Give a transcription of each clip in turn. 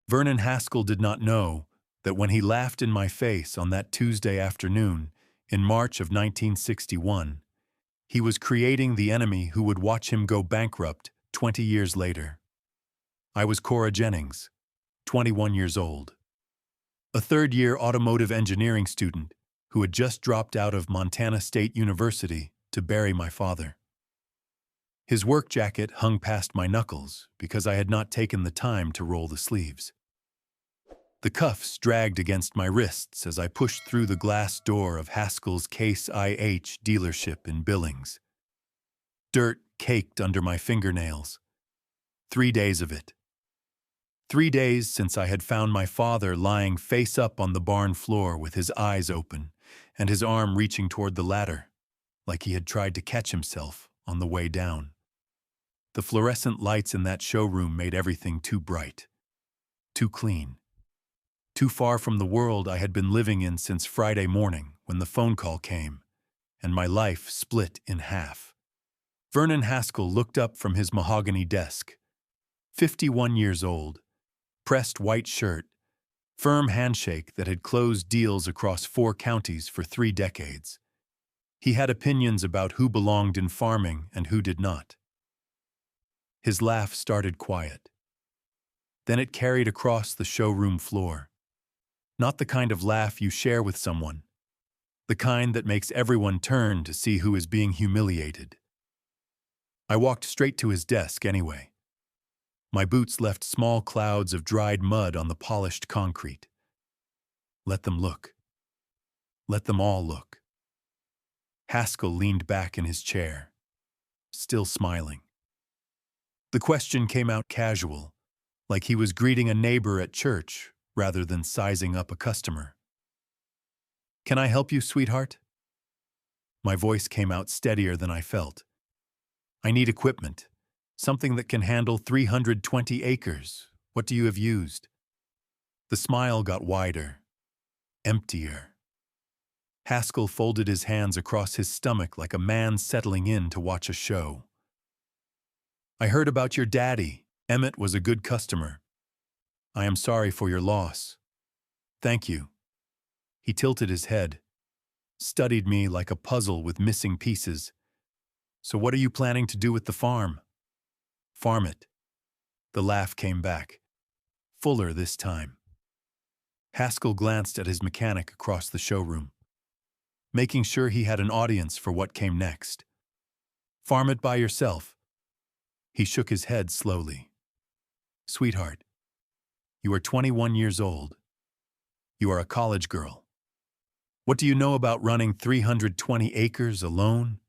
Vernon Haskell did not know that when he laughed in my face on that Tuesday afternoon in March of 1961, he was creating the enemy who would watch him go bankrupt 20 years later. I was Cora Jennings, 21 years old, a third-year automotive engineering student who had just dropped out of Montana State University to bury my father. His work jacket hung past my knuckles because I had not taken the time to roll the sleeves. The cuffs dragged against my wrists as I pushed through the glass door of Haskell's Case IH dealership in Billings. Dirt caked under my fingernails. 3 days of it. 3 days since I had found my father lying face up on the barn floor with his eyes open and his arm reaching toward the ladder, like he had tried to catch himself on the way down. The fluorescent lights in that showroom made everything too bright, too clean. Too far from the world I had been living in since Friday morning when the phone call came, and my life split in half. Vernon Haskell looked up from his mahogany desk. 51 years old, pressed white shirt, firm handshake that had closed deals across 4 counties for 3 decades. He had opinions about who belonged in farming and who did not. His laugh started quiet. Then it carried across the showroom floor. Not the kind of laugh you share with someone, the kind that makes everyone turn to see who is being humiliated. I walked straight to his desk anyway. My boots left small clouds of dried mud on the polished concrete. Let them look. Let them all look. Haskell leaned back in his chair, still smiling. The question came out casual, like he was greeting a neighbor at church rather than sizing up a customer. "Can I help you, sweetheart?" My voice came out steadier than I felt. "I need equipment, something that can handle 320 acres. What do you have used?" The smile got wider, emptier. Haskell folded his hands across his stomach like a man settling in to watch a show. "I heard about your daddy. Emmett was a good customer. I am sorry for your loss." "Thank you." He tilted his head, studied me like a puzzle with missing pieces. "So what are you planning to do with the farm?" "Farm it." The laugh came back, fuller this time. Haskell glanced at his mechanic across the showroom, making sure he had an audience for what came next. "Farm it by yourself." He shook his head slowly. "Sweetheart, you are 21 years old. You are a college girl. What do you know about running 320 acres alone?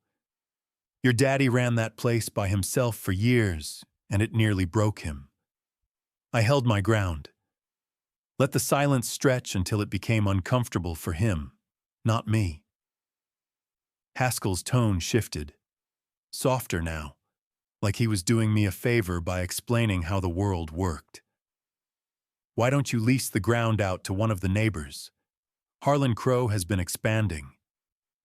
Your daddy ran that place by himself for years, and it nearly broke him." I held my ground. Let the silence stretch until it became uncomfortable for him, not me. Haskell's tone shifted, softer now, like he was doing me a favor by explaining how the world worked. "Why don't you lease the ground out to one of the neighbors? Harlan Crow has been expanding.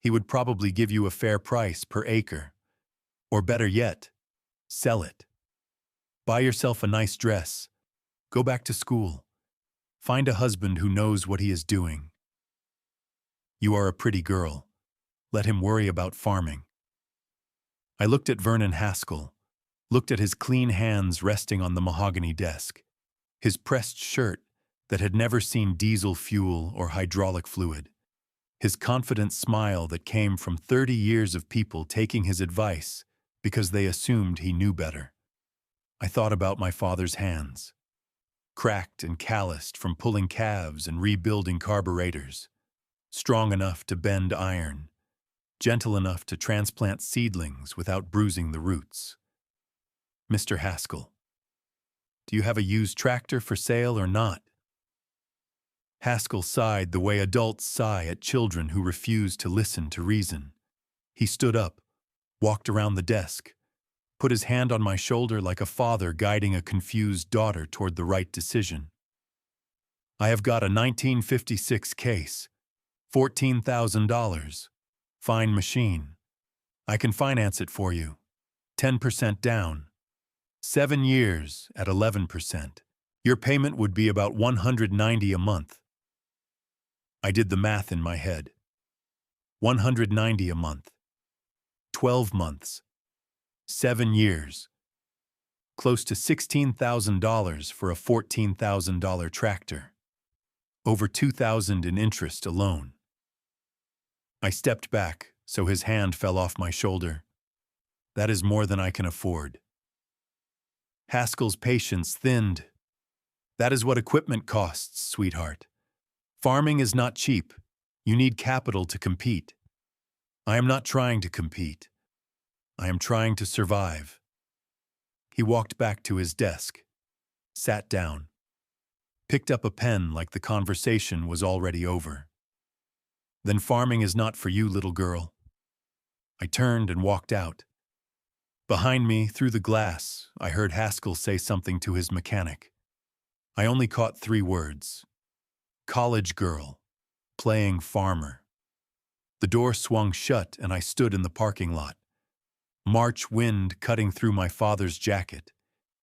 He would probably give you a fair price per acre. Or better yet, sell it. Buy yourself a nice dress. Go back to school. Find a husband who knows what he is doing. You are a pretty girl. Let him worry about farming." I looked at Vernon Haskell, looked at his clean hands resting on the mahogany desk, his pressed shirt that had never seen diesel fuel or hydraulic fluid, his confident smile that came from 30 years of people taking his advice because they assumed he knew better. I thought about my father's hands, cracked and calloused from pulling calves and rebuilding carburetors, strong enough to bend iron, gentle enough to transplant seedlings without bruising the roots. "Mr. Haskell, do you have a used tractor for sale or not?" Haskell sighed the way adults sigh at children who refuse to listen to reason. He stood up, walked around the desk, put his hand on my shoulder like a father guiding a confused daughter toward the right decision. "I have got a 1956 Case, $14,000. Fine machine. I can finance it for you. 10% down. 7 years at 11%. Your payment would be about $190 a month. I did the math in my head. $190 a month. 12 months. 7 years. Close to $16,000 for a $14,000 tractor. Over $2,000 in interest alone. I stepped back, so his hand fell off my shoulder. That is more than I can afford. Haskell's patience thinned. That is what equipment costs, sweetheart. Farming is not cheap. You need capital to compete. I am not trying to compete. I am trying to survive. He walked back to his desk, sat down, picked up a pen like the conversation was already over. Then farming is not for you, little girl. I turned and walked out. Behind me, through the glass, I heard Haskell say something to his mechanic. I only caught 3 words. College girl, playing farmer. The door swung shut and I stood in the parking lot. March wind cutting through my father's jacket.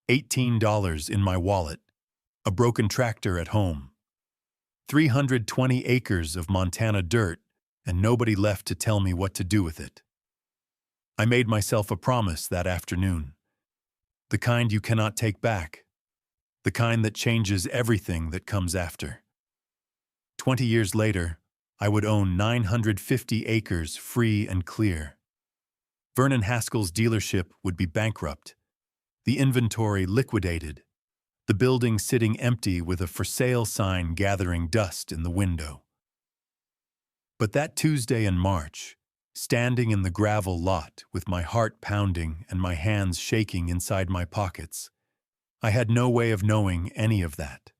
$18 in my wallet. A broken tractor at home. 320 acres of Montana dirt and nobody left to tell me what to do with it. I made myself a promise that afternoon. The kind you cannot take back. The kind that changes everything that comes after. 20 years later, I would own 950 acres free and clear. Vernon Haskell's dealership would be bankrupt. The inventory liquidated. The building sitting empty with a for sale sign gathering dust in the window. But that Tuesday in March, standing in the gravel lot with my heart pounding and my hands shaking inside my pockets, I had no way of knowing any of that.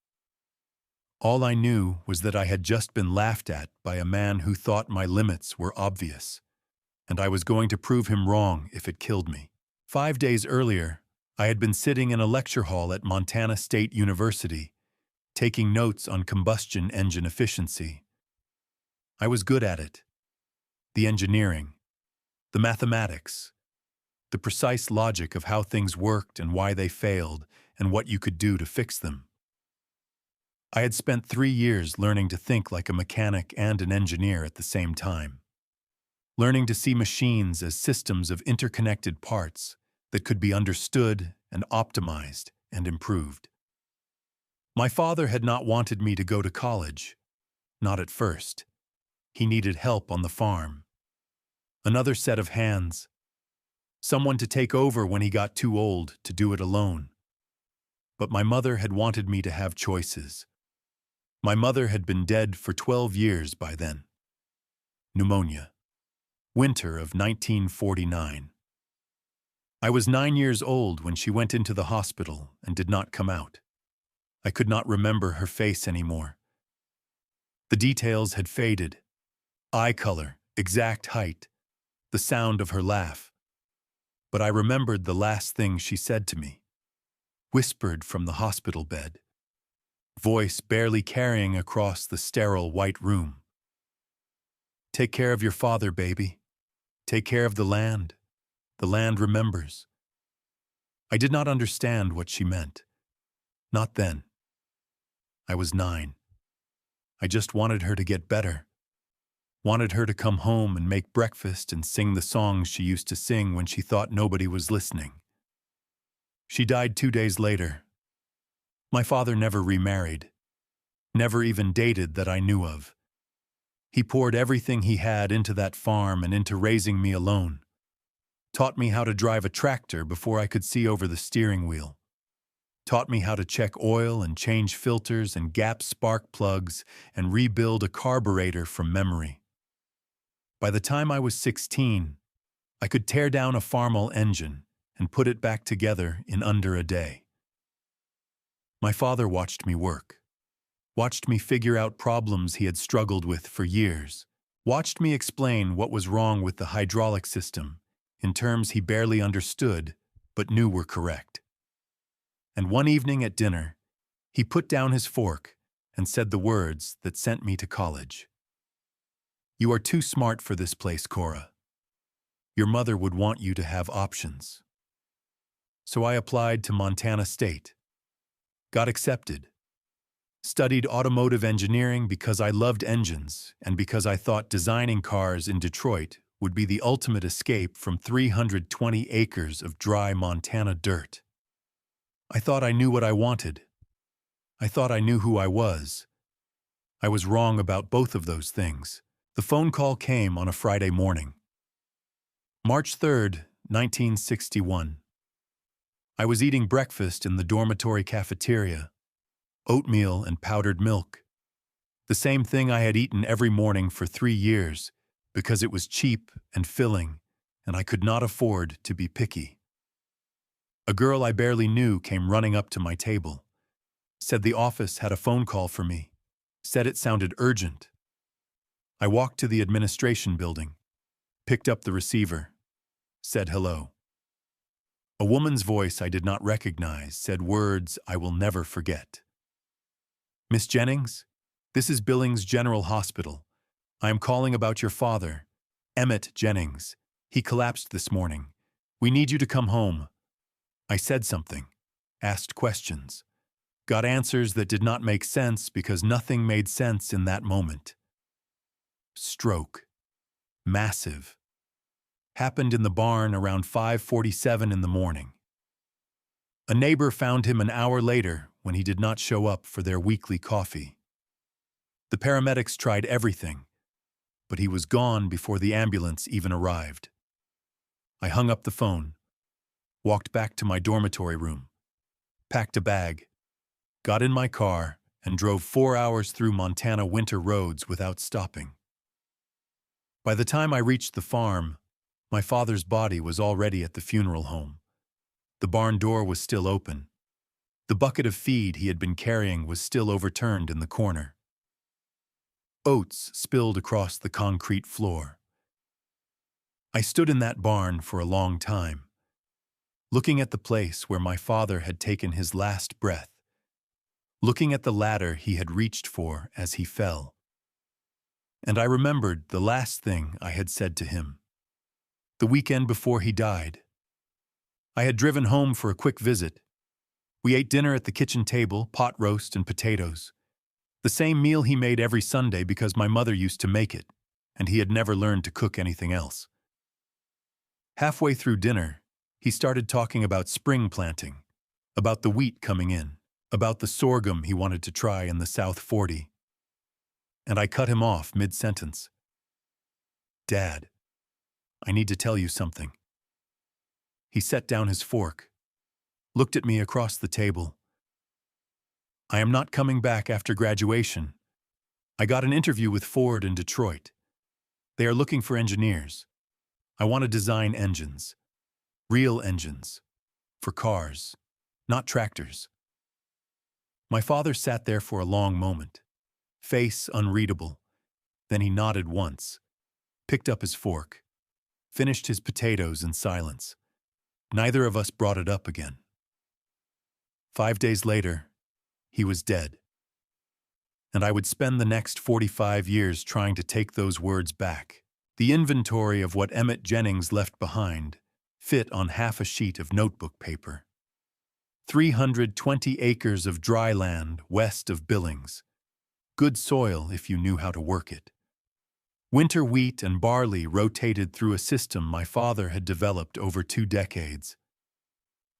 All I knew was that I had just been laughed at by a man who thought my limits were obvious, and I was going to prove him wrong if it killed me. 5 days earlier, I had been sitting in a lecture hall at Montana State University, taking notes on combustion engine efficiency. I was good at it. The engineering, the mathematics, the precise logic of how things worked and why they failed and what you could do to fix them. I had spent 3 years learning to think like a mechanic and an engineer at the same time. Learning to see machines as systems of interconnected parts that could be understood and optimized and improved. My father had not wanted me to go to college. Not at first. He needed help on the farm. Another set of hands. Someone to take over when he got too old to do it alone. But my mother had wanted me to have choices. My mother had been dead for 12 years by then. Pneumonia. Winter of 1949. I was 9 years old when she went into the hospital and did not come out. I could not remember her face anymore. The details had faded. Eye color, exact height, the sound of her laugh. But I remembered the last thing she said to me, whispered from the hospital bed, voice barely carrying across the sterile white room. Take care of your father, baby. Take care of the land. The land remembers. I did not understand what she meant. Not then. I was 9. I just wanted her to get better. Wanted her to come home and make breakfast and sing the songs she used to sing when she thought nobody was listening. She died 2 days later. My father never remarried. Never even dated that I knew of. He poured everything he had into that farm and into raising me alone. Taught me how to drive a tractor before I could see over the steering wheel. Taught me how to check oil and change filters and gap spark plugs and rebuild a carburetor from memory. By the time I was 16, I could tear down a Farmall engine and put it back together in under a day. My father watched me work. Watched me figure out problems he had struggled with for years. Watched me explain what was wrong with the hydraulic system in terms he barely understood but knew were correct. And one evening at dinner, he put down his fork and said the words that sent me to college. You are too smart for this place, Cora. Your mother would want you to have options. So I applied to Montana State. Got accepted. Studied automotive engineering because I loved engines and because I thought designing cars in Detroit would be the ultimate escape from 320 acres of dry Montana dirt. I thought I knew what I wanted. I thought I knew who I was. I was wrong about both of those things. The phone call came on a Friday morning. March 3rd, 1961. I was eating breakfast in the dormitory cafeteria. Oatmeal and powdered milk. The same thing I had eaten every morning for 3 years because it was cheap and filling, and I could not afford to be picky. A girl I barely knew came running up to my table. Said the office had a phone call for me. Said it sounded urgent. I walked to the administration building, picked up the receiver, said hello. A woman's voice I did not recognize said words I will never forget. Miss Jennings, this is Billings General Hospital. I am calling about your father, Emmett Jennings. He collapsed this morning. We need you to come home. I said something, asked questions, got answers that did not make sense because nothing made sense in that moment. Stroke. Massive. Happened in the barn around 5:47 in the morning. A neighbor found him an hour later when he did not show up for their weekly coffee. The paramedics tried everything, but he was gone before the ambulance even arrived. I hung up the phone, walked back to my dormitory room, packed a bag, got in my car, and drove 4 hours through Montana winter roads without stopping. By the time I reached the farm, my father's body was already at the funeral home. The barn door was still open. The bucket of feed he had been carrying was still overturned in the corner. Oats spilled across the concrete floor. I stood in that barn for a long time, looking at the place where my father had taken his last breath, looking at the ladder he had reached for as he fell. And I remembered the last thing I had said to him, the weekend before he died. I had driven home for a quick visit. We ate dinner at the kitchen table, pot roast and potatoes. The same meal he made every Sunday because my mother used to make it, and he had never learned to cook anything else. Halfway through dinner, he started talking about spring planting, about the wheat coming in, about the sorghum he wanted to try in the South 40. And I cut him off mid-sentence. Dad, I need to tell you something. He set down his fork, looked at me across the table. I am not coming back after graduation. I got an interview with Ford in Detroit. They are looking for engineers. I want to design engines. Real engines. For cars, not tractors. My father sat there for a long moment, face unreadable. Then he nodded once, picked up his fork, finished his potatoes in silence. Neither of us brought it up again. 5 days later, he was dead. And I would spend the next 45 years trying to take those words back. The inventory of what Emmett Jennings left behind fit on half a sheet of notebook paper. 320 acres of dry land west of Billings. Good soil if you knew how to work it. Winter wheat and barley rotated through a system my father had developed over 2 decades.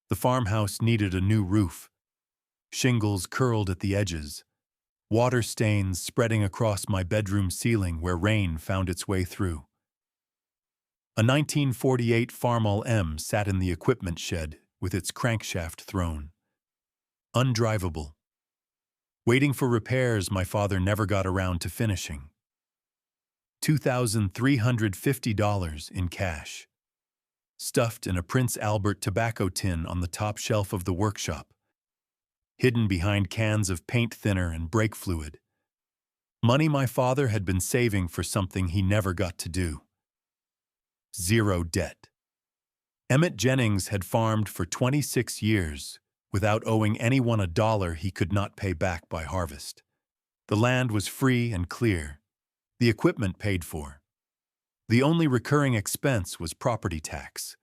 The farmhouse needed a new roof. Shingles curled at the edges. Water stains spreading across my bedroom ceiling where rain found its way through. A 1948 Farmall M sat in the equipment shed with its crankshaft thrown. Undrivable. Waiting for repairs my father never got around to finishing. $2,350 in cash. Stuffed in a Prince Albert tobacco tin on the top shelf of the workshop. Hidden behind cans of paint thinner and brake fluid. Money my father had been saving for something he never got to do. 0 debt. Emmett Jennings had farmed for 26 years without owing anyone a dollar he could not pay back by harvest. The land was free and clear. The equipment paid for. The only recurring expense was property tax.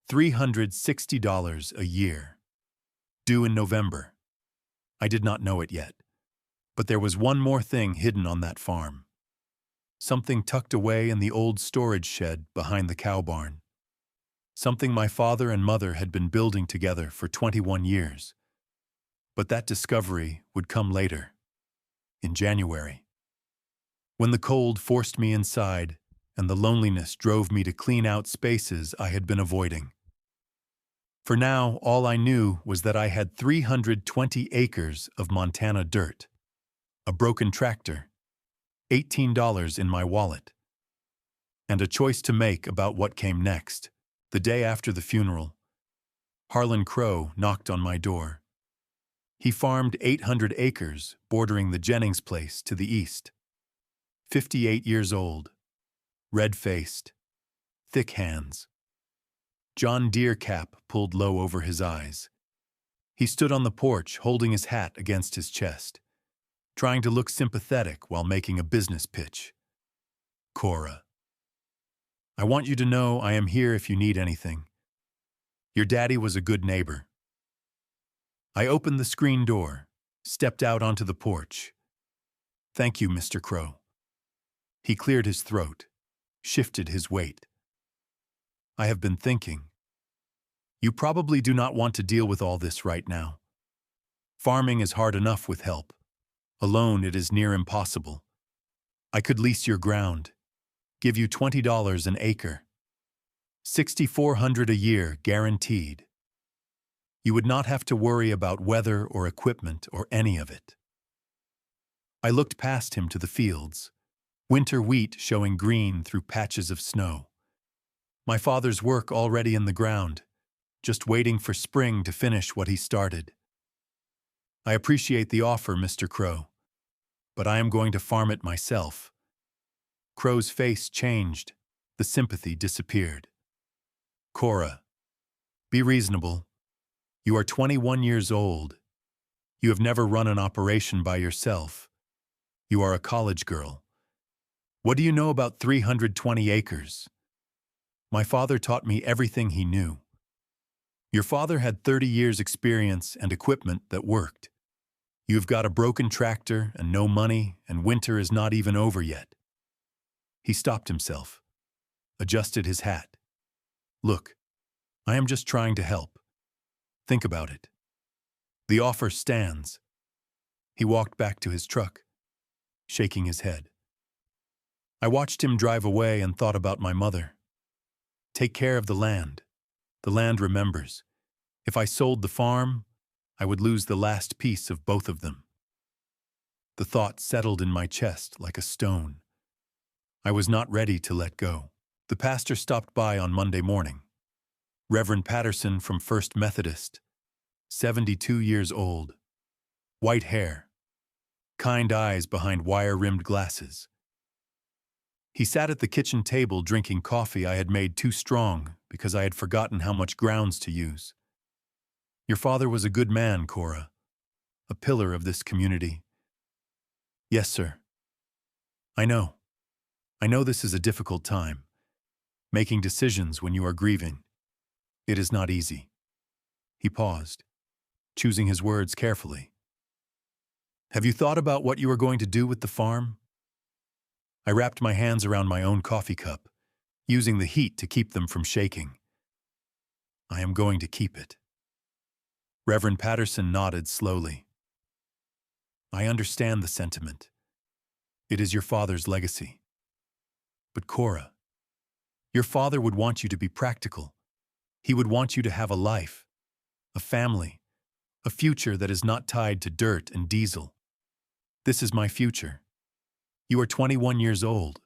$360 a year. Due in November. I did not know it yet. But there was one more thing hidden on that farm. Something tucked away in the old storage shed behind the cow barn. Something my father and mother had been building together for 21 years. But that discovery would come later, in January. When the cold forced me inside and the loneliness drove me to clean out spaces I had been avoiding. For now, all I knew was that I had 320 acres of Montana dirt, a broken tractor, $18 in my wallet, and a choice to make about what came next. The day after the funeral, Harlan Crow knocked on my door. He farmed 800 acres bordering the Jennings place to the east. 58 years old, red-faced, thick hands. John Deere cap pulled low over his eyes. He stood on the porch holding his hat against his chest, trying to look sympathetic while making a business pitch. Cora, I want you to know I am here if you need anything. Your daddy was a good neighbor. I opened the screen door, stepped out onto the porch. Thank you, Mr. Crow. He cleared his throat, shifted his weight. I have been thinking. You probably do not want to deal with all this right now. Farming is hard enough with help. Alone, it is near impossible. I could lease your ground, give you $20 an acre, $6,400 a year guaranteed. You would not have to worry about weather or equipment or any of it. I looked past him to the fields, winter wheat showing green through patches of snow. My father's work already in the ground, just waiting for spring to finish what he started. I appreciate the offer, Mr. Crow, but I am going to farm it myself. Crow's face changed. The sympathy disappeared. Cora, be reasonable. You are 21 years old. You have never run an operation by yourself. You are a college girl. What do you know about 320 acres? My father taught me everything he knew. Your father had 30 years' experience and equipment that worked. You've got a broken tractor and no money, and winter is not even over yet. He stopped himself, adjusted his hat. Look, I am just trying to help. Think about it. The offer stands. He walked back to his truck, shaking his head. I watched him drive away and thought about my mother. Take care of the land. The land remembers. If I sold the farm, I would lose the last piece of both of them. The thought settled in my chest like a stone. I was not ready to let go. The pastor stopped by on Monday morning. Reverend Patterson from First Methodist, 72 years old, white hair, kind eyes behind wire-rimmed glasses. He sat at the kitchen table drinking coffee I had made too strong because I had forgotten how much grounds to use. Your father was a good man, Cora, a pillar of this community. Yes, sir. I know. I know this is a difficult time. Making decisions when you are grieving. It is not easy. He paused, choosing his words carefully. Have you thought about what you are going to do with the farm? I wrapped my hands around my own coffee cup, using the heat to keep them from shaking. I am going to keep it. Reverend Patterson nodded slowly. I understand the sentiment. It is your father's legacy. But Cora, your father would want you to be practical. He would want you to have a life, a family, a future that is not tied to dirt and diesel. This is my future. You are 21 years old.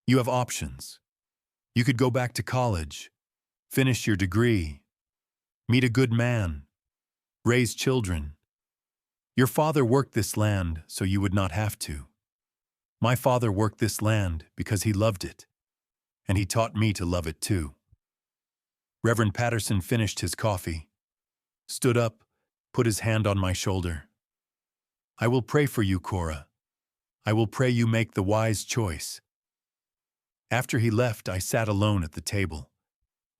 You have options. You could go back to college, finish your degree, meet a good man, raise children. Your father worked this land so you would not have to. My father worked this land because he loved it, and he taught me to love it too. Reverend Patterson finished his coffee, stood up, put his hand on my shoulder. I will pray for you, Cora. I will pray you make the wise choice. After he left, I sat alone at the table.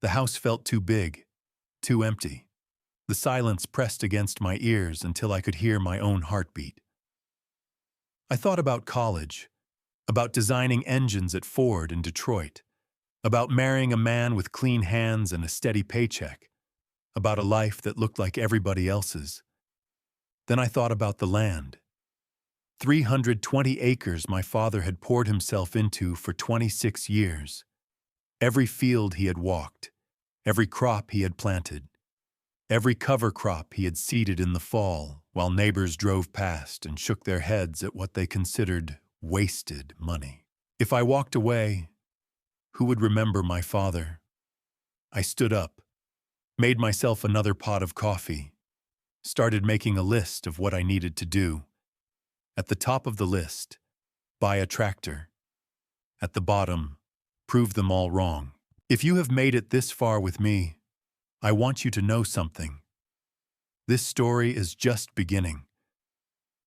The house felt too big, too empty. The silence pressed against my ears until I could hear my own heartbeat. I thought about college, about designing engines at Ford in Detroit, about marrying a man with clean hands and a steady paycheck, about a life that looked like everybody else's. Then I thought about the land. 320 acres my father had poured himself into for 26 years. Every field he had walked, every crop he had planted, every cover crop he had seeded in the fall while neighbors drove past and shook their heads at what they considered wasted money. If I walked away, who would remember my father? I stood up, made myself another pot of coffee, started making a list of what I needed to do. At the top of the list, buy a tractor. At the bottom, prove them all wrong. If you have made it this far with me, I want you to know something. This story is just beginning.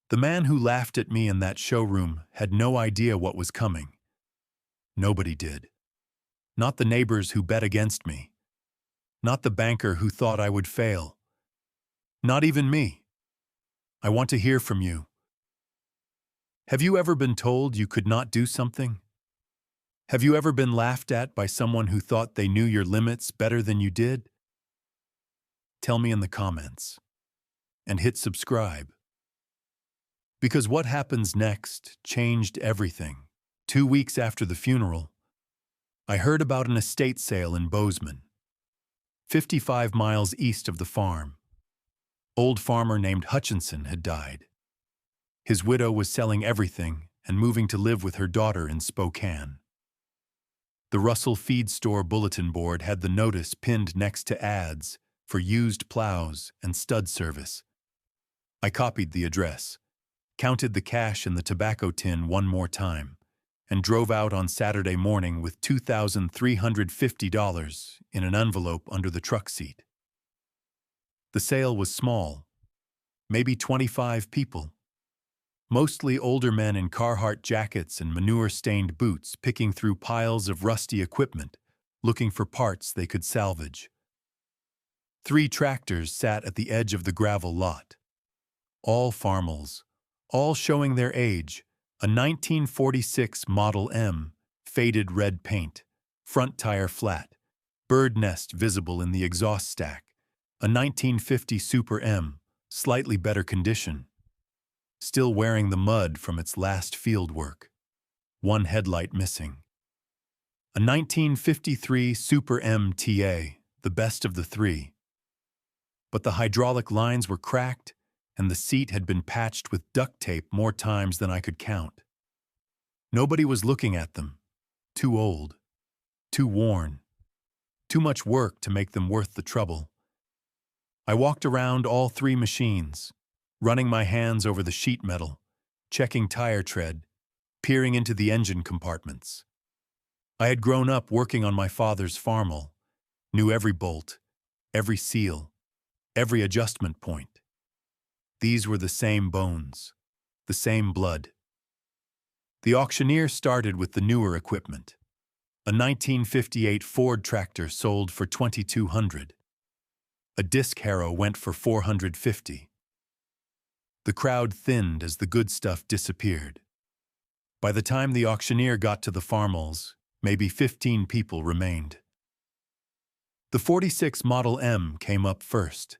The man who laughed at me in that showroom had no idea what was coming. Nobody did. Not the neighbors who bet against me. Not the banker who thought I would fail. Not even me. I want to hear from you. Have you ever been told you could not do something? Have you ever been laughed at by someone who thought they knew your limits better than you did? Tell me in the comments. And hit subscribe. Because what happens next changed everything. 2 weeks after the funeral, I heard about an estate sale in Bozeman, 55 miles east of the farm. Old farmer named Hutchinson had died. His widow was selling everything and moving to live with her daughter in Spokane. The Russell Feed Store bulletin board had the notice pinned next to ads for used plows and stud service. I copied the address, counted the cash in the tobacco tin one more time, and drove out on Saturday morning with $2,350 in an envelope under the truck seat. The sale was small, maybe 25 people. Mostly older men in Carhartt jackets and manure-stained boots picking through piles of rusty equipment, looking for parts they could salvage. 3 tractors sat at the edge of the gravel lot. All farmals, all showing their age, a 1946 Model M, faded red paint, front tire flat, bird nest visible in the exhaust stack, a 1950 Super M, slightly better condition, still wearing the mud from its last field work, 1 headlight missing. A 1953 Super M TA, the best of the 3. But the hydraulic lines were cracked, and the seat had been patched with duct tape more times than I could count. Nobody was looking at them. Too old, too worn, too much work to make them worth the trouble. I walked around all 3 machines, running my hands over the sheet metal, checking tire tread, peering into the engine compartments. I had grown up working on my father's farmal, knew every bolt, every seal, every adjustment point. These were the same bones, the same blood. The auctioneer started with the newer equipment. A 1958 Ford tractor sold for $2,200. A disc harrow went for $450. The crowd thinned as the good stuff disappeared. By the time the auctioneer got to the farmals, maybe 15 people remained. The 46 Model M came up first.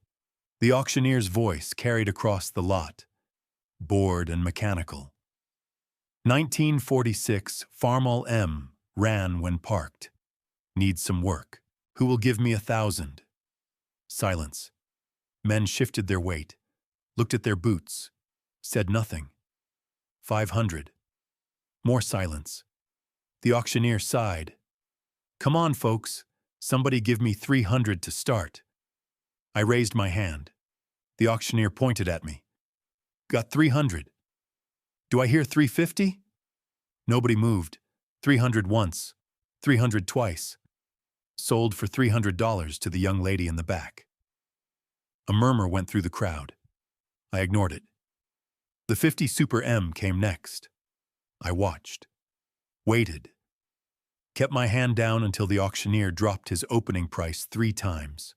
The auctioneer's voice carried across the lot, bored and mechanical. 1946 Farmal M ran when parked. Needs some work. Who will give me 1,000? Silence. Men shifted their weight, looked at their boots, said nothing. 500. More silence. The auctioneer sighed. Come on, folks. Somebody give me 300 to start. I raised my hand. The auctioneer pointed at me. Got 300. Do I hear 350? Nobody moved. 300 once. 300 twice. Sold for $300 to the young lady in the back. A murmur went through the crowd. I ignored it. The 50 Super M came next. I watched. Waited. Kept my hand down until the auctioneer dropped his opening price 3 times.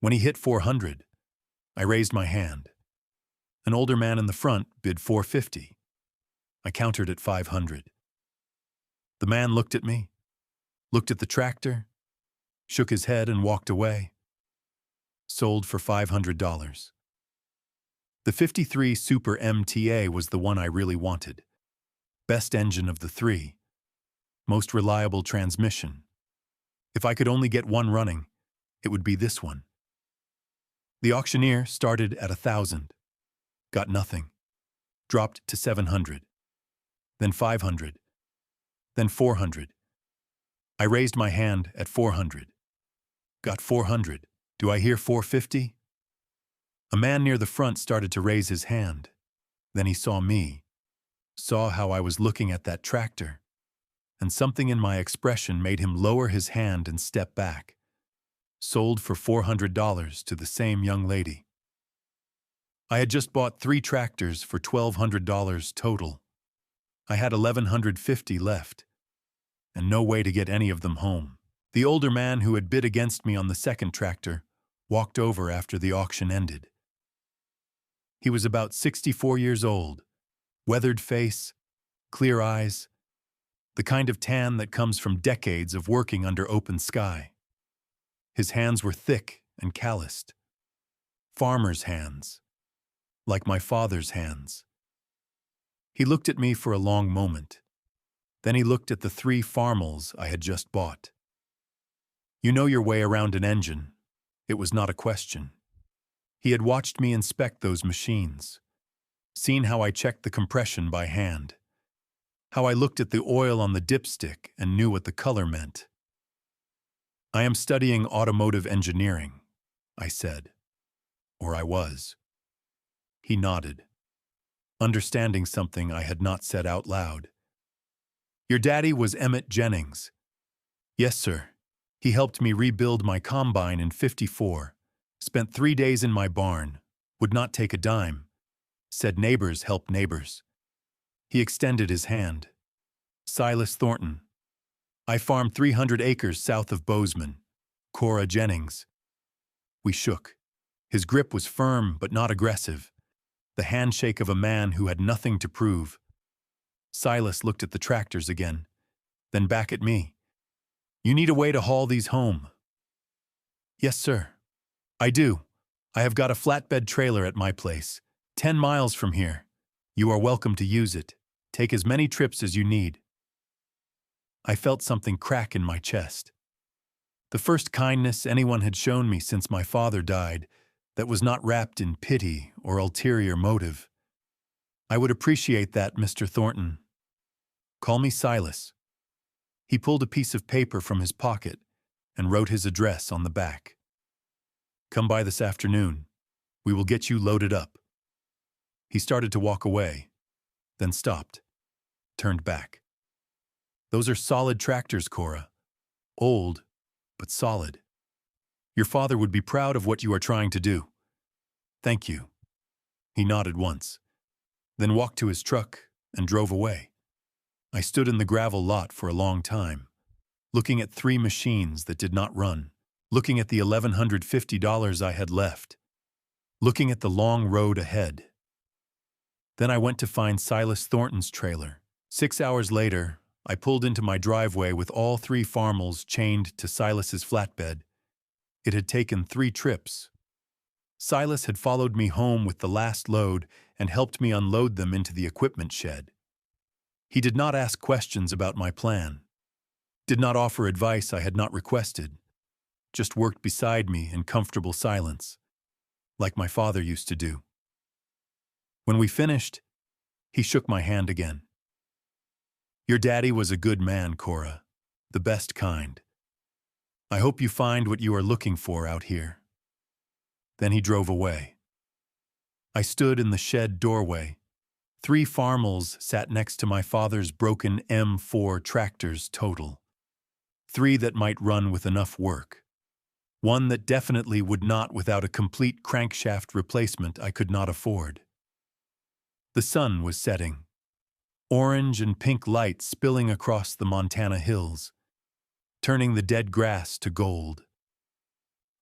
When he hit 400, I raised my hand. An older man in the front bid 450. I countered at 500. The man looked at me, looked at the tractor, shook his head and walked away. Sold for $500. The 53 Super MTA was the one I really wanted. Best engine of the three. Most reliable transmission. If I could only get one running, it would be this one. The auctioneer started at 1,000. Got nothing. Dropped to 700. Then 500. Then 400. I raised my hand at 400. Got 400. Do I hear 450? A man near the front started to raise his hand. Then he saw me, saw how I was looking at that tractor, and something in my expression made him lower his hand and step back. Sold for $400 to the same young lady. I had just bought 3 tractors for $1,200 total. I had $1,150 left, and no way to get any of them home. The older man who had bid against me on the second tractor walked over after the auction ended. He was about 64 years old, weathered face, clear eyes, the kind of tan that comes from decades of working under open sky. His hands were thick and calloused. Farmer's hands, like my father's hands. He looked at me for a long moment. Then he looked at the 3 farmals I had just bought. You know your way around an engine. It was not a question. He had watched me inspect those machines, seen how I checked the compression by hand, how I looked at the oil on the dipstick and knew what the color meant. I am studying automotive engineering, I said. Or I was. He nodded, understanding something I had not said out loud. Your daddy was Emmett Jennings. Yes, sir. He helped me rebuild my combine in '54, spent 3 days in my barn, would not take a dime, said neighbors help neighbors. He extended his hand. Silas Thornton. I farmed 300 acres south of Bozeman. Cora Jennings. We shook. His grip was firm but not aggressive, the handshake of a man who had nothing to prove. Silas looked at the tractors again, then back at me. You need a way to haul these home. Yes, sir. I do. I have got a flatbed trailer at my place, 10 miles from here. You are welcome to use it. Take as many trips as you need. I felt something crack in my chest. The first kindness anyone had shown me since my father died that was not wrapped in pity or ulterior motive. I would appreciate that, Mr. Thornton. Call me Silas. He pulled a piece of paper from his pocket and wrote his address on the back. Come by this afternoon. We will get you loaded up. He started to walk away, then stopped, turned back. Those are solid tractors, Cora. Old, but solid. Your father would be proud of what you are trying to do. Thank you. He nodded once, then walked to his truck and drove away. I stood in the gravel lot for a long time, looking at 3 machines that did not run, looking at the $1,150 I had left, looking at the long road ahead. Then I went to find Silas Thornton's trailer. 6 hours later, I pulled into my driveway with all 3 farmals chained to Silas's flatbed. It had taken 3 trips. Silas had followed me home with the last load and helped me unload them into the equipment shed. He did not ask questions about my plan, did not offer advice I had not requested, just worked beside me in comfortable silence, like my father used to do. When we finished, he shook my hand again. Your daddy was a good man, Cora, the best kind. I hope you find what you are looking for out here. Then he drove away. I stood in the shed doorway. 3 farmals sat next to my father's broken M4 tractors total. 3 that might run with enough work. 1 that definitely would not without a complete crankshaft replacement I could not afford. The sun was setting. Orange and pink light spilling across the Montana hills, turning the dead grass to gold.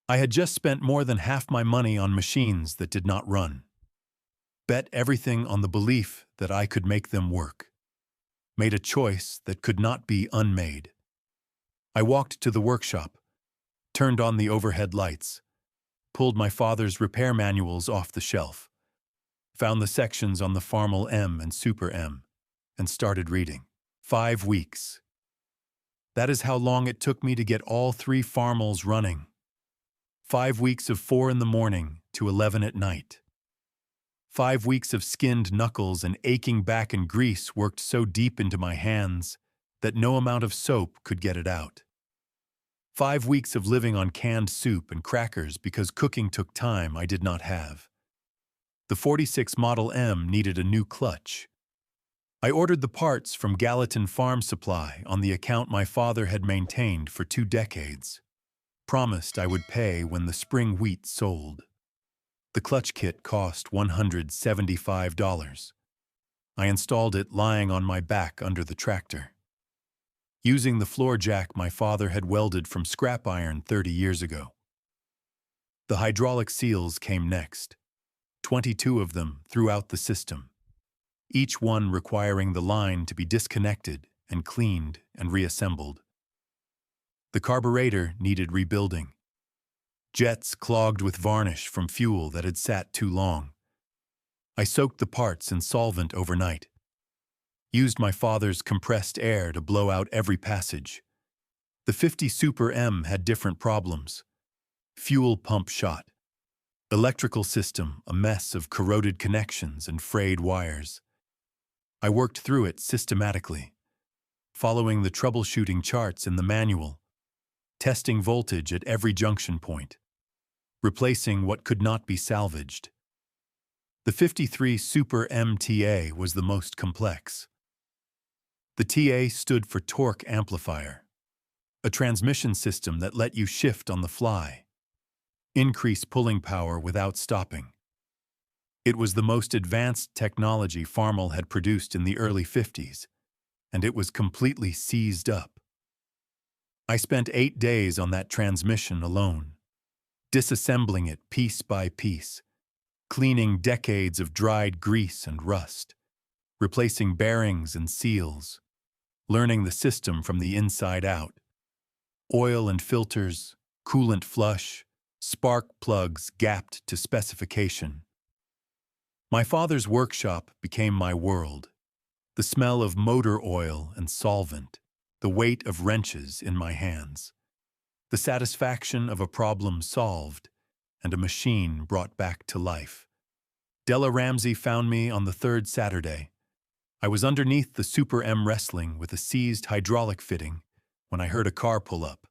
I had just spent more than half my money on machines that did not run. Bet everything on the belief that I could make them work. Made a choice that could not be unmade. I walked to the workshop, turned on the overhead lights, pulled my father's repair manuals off the shelf, found the sections on the Farmal M and Super M, and started reading. 5 weeks. That is how long it took me to get all 3 Farmals running. 5 weeks of 4 in the morning to 11 at night. 5 weeks of skinned knuckles and aching back and grease worked so deep into my hands that no amount of soap could get it out. 5 weeks of living on canned soup and crackers because cooking took time I did not have. The 46 Model M needed a new clutch. I ordered the parts from Gallatin Farm Supply on the account my father had maintained for 2 decades. Promised I would pay when the spring wheat sold. The clutch kit cost $175. I installed it lying on my back under the tractor. Using the floor jack my father had welded from scrap iron 30 years ago. The hydraulic seals came next, 22 of them throughout the system, each one requiring the line to be disconnected and cleaned and reassembled. The carburetor needed rebuilding. Jets clogged with varnish from fuel that had sat too long. I soaked the parts in solvent overnight. Used my father's compressed air to blow out every passage. The 50 Super M had different problems. Fuel pump shot. Electrical system, a mess of corroded connections and frayed wires. I worked through it systematically, following the troubleshooting charts in the manual, testing voltage at every junction point, replacing what could not be salvaged. The 53 Super MTA was the most complex. The TA stood for torque amplifier, a transmission system that let you shift on the fly, increase pulling power without stopping. It was the most advanced technology Farmal had produced in the early 50s, and it was completely seized up. I spent 8 days on that transmission alone, disassembling it piece by piece, cleaning decades of dried grease and rust, replacing bearings and seals, learning the system from the inside out. Oil and filters, coolant flush, spark plugs gapped to specification. My father's workshop became my world. The smell of motor oil and solvent, the weight of wrenches in my hands, the satisfaction of a problem solved and a machine brought back to life. Della Ramsey found me on the 3rd Saturday. I was underneath the Super M wrestling with a seized hydraulic fitting when I heard a car pull up,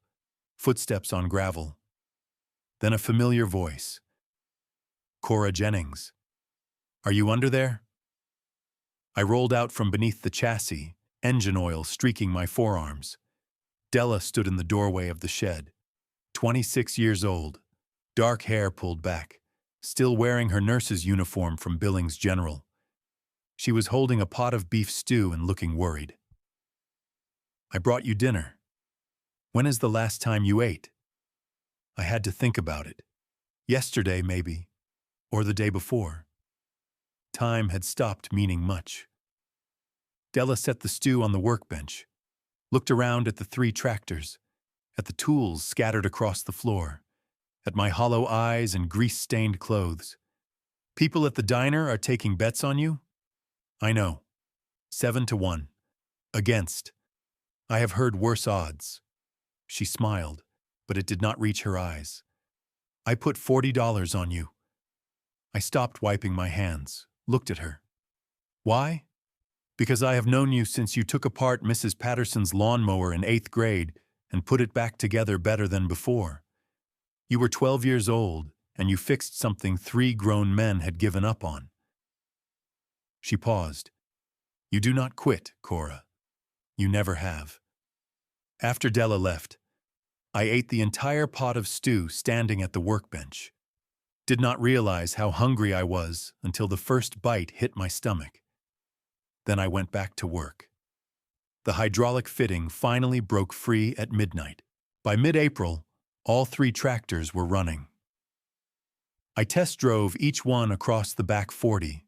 footsteps on gravel. Then a familiar voice. Cora Jennings. Are you under there? I rolled out from beneath the chassis, engine oil streaking my forearms. Della stood in the doorway of the shed, 26 years old, dark hair pulled back, still wearing her nurse's uniform from Billings General. She was holding a pot of beef stew and looking worried. I brought you dinner. When is the last time you ate? I had to think about it. Yesterday, maybe, or the day before. Time had stopped meaning much. Della set the stew on the workbench, looked around at the 3 tractors, at the tools scattered across the floor, at my hollow eyes and grease-stained clothes. People at the diner are taking bets on you? I know. 7-1. Against. I have heard worse odds. She smiled, but it did not reach her eyes. I put $40 on you. I stopped wiping my hands, looked at her. Why? Because I have known you since you took apart Mrs. Patterson's lawnmower in 8th grade and put it back together better than before. You were 12 years old, and you fixed something 3 grown men had given up on. She paused. You do not quit, Cora. You never have. After Della left, I ate the entire pot of stew standing at the workbench. Did not realize how hungry I was until the first bite hit my stomach. Then I went back to work. The hydraulic fitting finally broke free at midnight. By mid-April, All 3 tractors were running. I test drove each one across the back 40,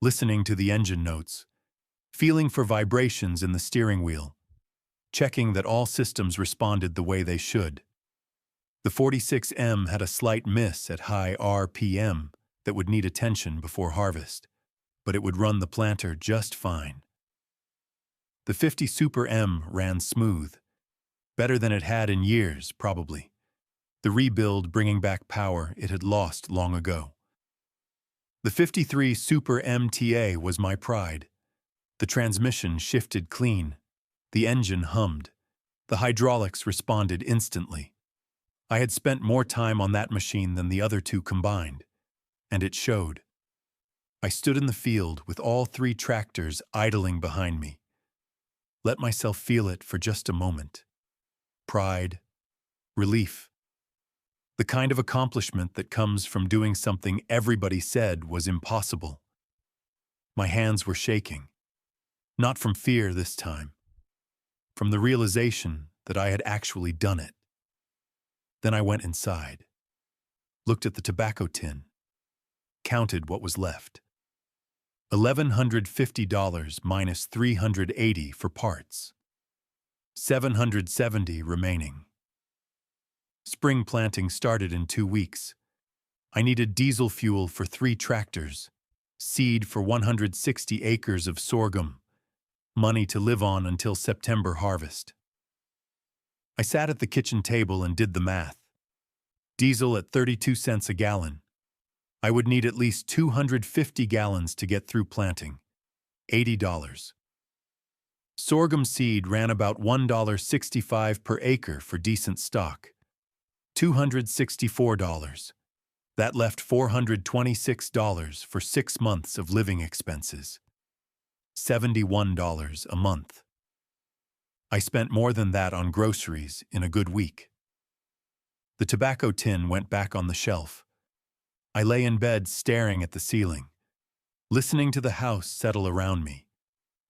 listening to the engine notes, feeling for vibrations in the steering wheel, checking that all systems responded the way they should. The 46M had a slight miss at high RPM that would need attention before harvest, but it would run the planter just fine. The 50 Super M ran smooth, better than it had in years, probably. The rebuild bringing back power it had lost long ago. The 53 Super MTA was my pride. The transmission shifted clean. The engine hummed. The hydraulics responded instantly. I had spent more time on that machine than the other 2 combined, and it showed. I stood in the field with all 3 tractors idling behind me. Let myself feel it for just a moment. Pride, relief. The kind of accomplishment that comes from doing something everybody said was impossible. My hands were shaking. Not from fear this time. From the realization that I had actually done it. Then I went inside, looked at the tobacco tin, counted what was left. $1,150 minus $380 for parts. $770 remaining. Spring planting started in 2 weeks. I needed diesel fuel for 3 tractors, seed for 160 acres of sorghum, money to live on until September harvest. I sat at the kitchen table and did the math. Diesel at 32 cents a gallon. I would need at least 250 gallons to get through planting. $80. Sorghum seed ran about $1.65 per acre for decent stock. $264. That left $426 for 6 months of living expenses. $71 a month. I spent more than that on groceries in a good week. The tobacco tin went back on the shelf. I lay in bed staring at the ceiling, listening to the house settle around me,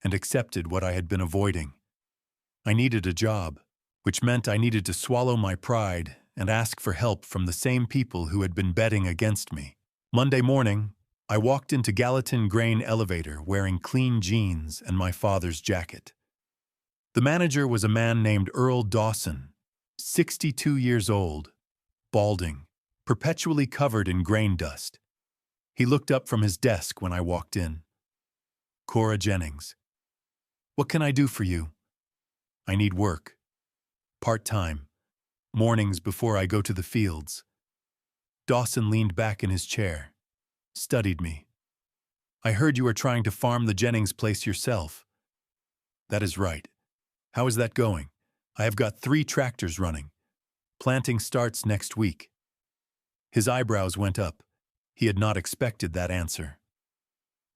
and accepted what I had been avoiding. I needed a job, which meant I needed to swallow my pride and ask for help from the same people who had been betting against me. Monday morning, I walked into Gallatin Grain Elevator wearing clean jeans and my father's jacket. The manager was a man named Earl Dawson, 62 years old, balding, perpetually covered in grain dust. He looked up from his desk when I walked in. Cora Jennings. What can I do for you? I need work. Part-time. Mornings before I go to the fields. Dawson leaned back in his chair, studied me. I heard you are trying to farm the Jennings place yourself. That is right. How is that going? I have got 3 tractors running. Planting starts next week. His eyebrows went up. He had not expected that answer.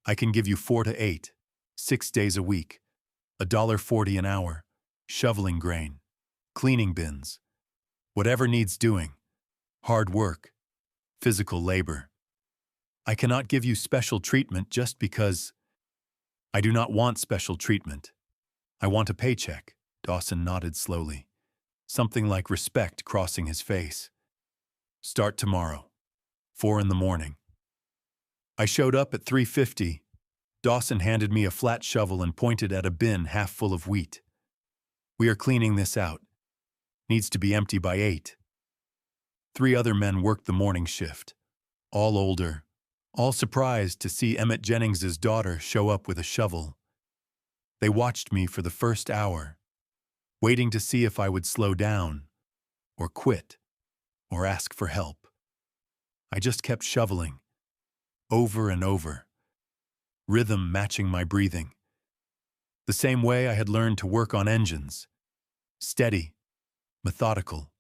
I can give you 4 to 8, 6 days a week, $1.40 an hour, shoveling grain, cleaning bins, whatever needs doing, hard work, physical labor. I cannot give you special treatment just because I do not want special treatment. I want a paycheck. Dawson nodded slowly, something like respect crossing his face. Start tomorrow, 4 in the morning. I showed up at 3:50. Dawson handed me a flat shovel and pointed at a bin half full of wheat. We are cleaning this out. Needs to be empty by 8. 3 other men worked the morning shift, all older, all surprised to see Emmett Jennings's daughter show up with a shovel. They watched me for the first hour, waiting to see if I would slow down, or quit, or ask for help. I just kept shoveling, over and over, rhythm matching my breathing. The same way I had learned to work on engines, steady, methodical,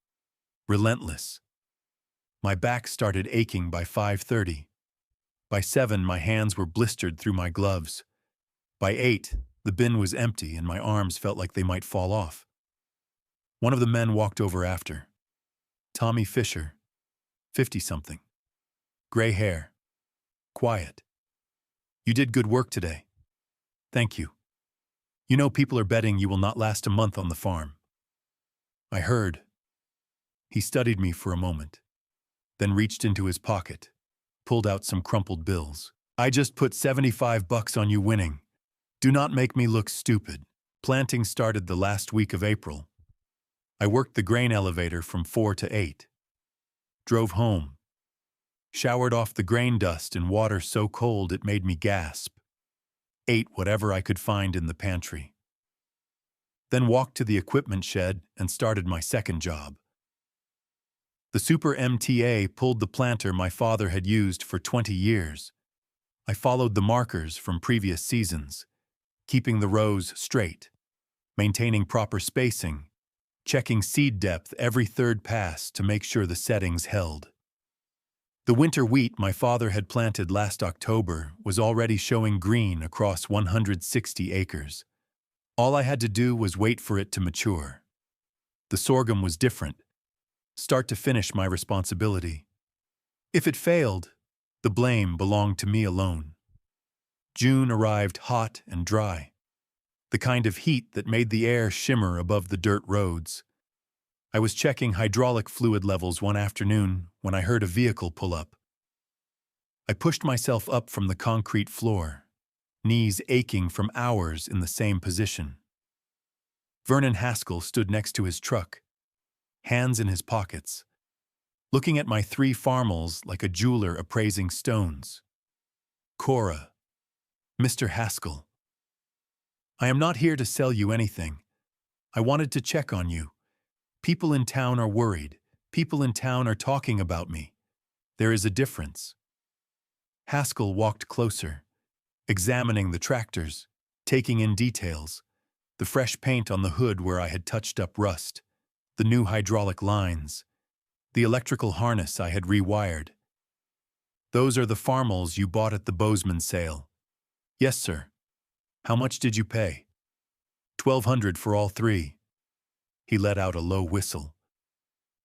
relentless. My back started aching by 5:30. By 7, my hands were blistered through my gloves. By 8, the bin was empty and my arms felt like they might fall off. One of the men walked over after. Tommy Fisher, 50-something. Gray hair. Quiet. You did good work today. Thank you. You know people are betting you will not last a month on the farm. I heard. He studied me for a moment, then reached into his pocket, pulled out some crumpled bills. I just put $75 on you winning. Do not make me look stupid. Planting started the last week of April. I worked the grain elevator from 4 to 8. Drove home. Showered off the grain dust in water so cold it made me gasp. Ate whatever I could find in the pantry. Then walked to the equipment shed and started my second job. The Super MTA pulled the planter my father had used for 20 years. I followed the markers from previous seasons, keeping the rows straight, maintaining proper spacing, checking seed depth every third pass to make sure the settings held. The winter wheat my father had planted last October was already showing green across 160 acres. All I had to do was wait for it to mature. The sorghum was different. Start to finish my responsibility. If it failed, the blame belonged to me alone. June arrived hot and dry, the kind of heat that made the air shimmer above the dirt roads. I was checking hydraulic fluid levels one afternoon when I heard a vehicle pull up. I pushed myself up from the concrete floor, knees aching from hours in the same position. Vernon Haskell stood next to his truck, hands in his pockets, looking at my 3 farmals like a jeweler appraising stones. Cora, Mr. Haskell, I am not here to sell you anything. I wanted to check on you. People in town are worried. People in town are talking about me. There is a difference. Haskell walked closer, examining the tractors, taking in details, the fresh paint on the hood where I had touched up rust, the new hydraulic lines, the electrical harness I had rewired. Those are the farmals you bought at the Bozeman sale. Yes, sir. How much did you pay? $1,200 for all 3. He let out a low whistle.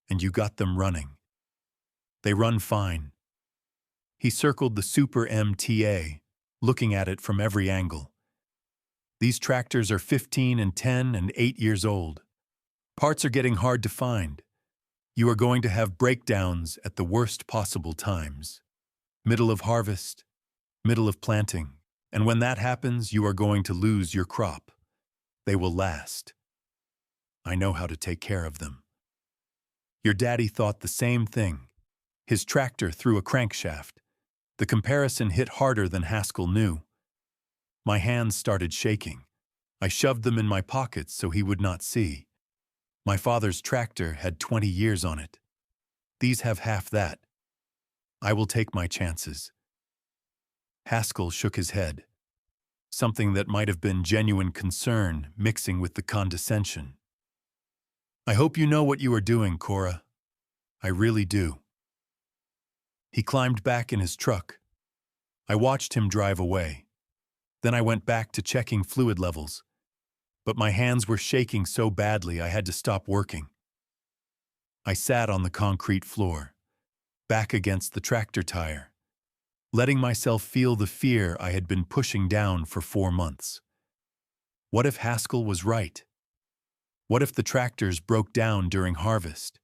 And you got them running. They run fine. He circled the Super MTA, looking at it from every angle. These tractors are 15 and 10 and 8 years old. Parts are getting hard to find. You are going to have breakdowns at the worst possible times. Middle of harvest, middle of planting, and when that happens, you are going to lose your crop. They will last. I know how to take care of them. Your daddy thought the same thing. His tractor threw a crankshaft. The comparison hit harder than Haskell knew. My hands started shaking. I shoved them in my pockets so he would not see. My father's tractor had 20 years on it. These have half that. I will take my chances. Haskell shook his head, something that might have been genuine concern mixing with the condescension. I hope you know what you are doing, Cora. I really do. He climbed back in his truck. I watched him drive away. Then I went back to checking fluid levels. But my hands were shaking so badly I had to stop working. I sat on the concrete floor, back against the tractor tire, letting myself feel the fear I had been pushing down for 4 months. What if Haskell was right? What if the tractors broke down during harvest?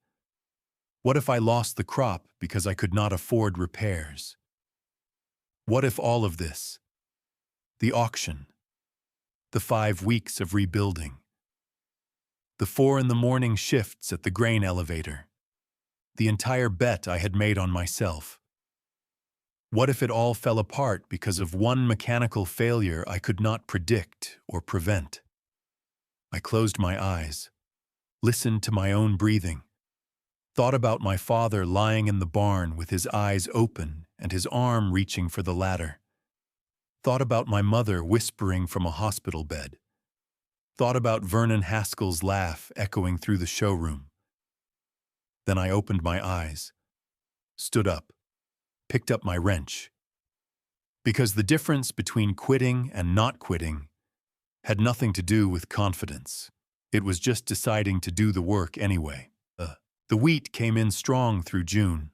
What if I lost the crop because I could not afford repairs? What if all of this, the auction, the 5 weeks of rebuilding, the 4 in the morning shifts at the grain elevator, the entire bet I had made on myself? What if it all fell apart because of one mechanical failure I could not predict or prevent? I closed my eyes, listened to my own breathing, thought about my father lying in the barn with his eyes open and his arm reaching for the ladder. Thought about my mother whispering from a hospital bed. Thought about Vernon Haskell's laugh echoing through the showroom. Then I opened my eyes, stood up, picked up my wrench. Because the difference between quitting and not quitting had nothing to do with confidence. It was just deciding to do the work anyway. The wheat came in strong through June.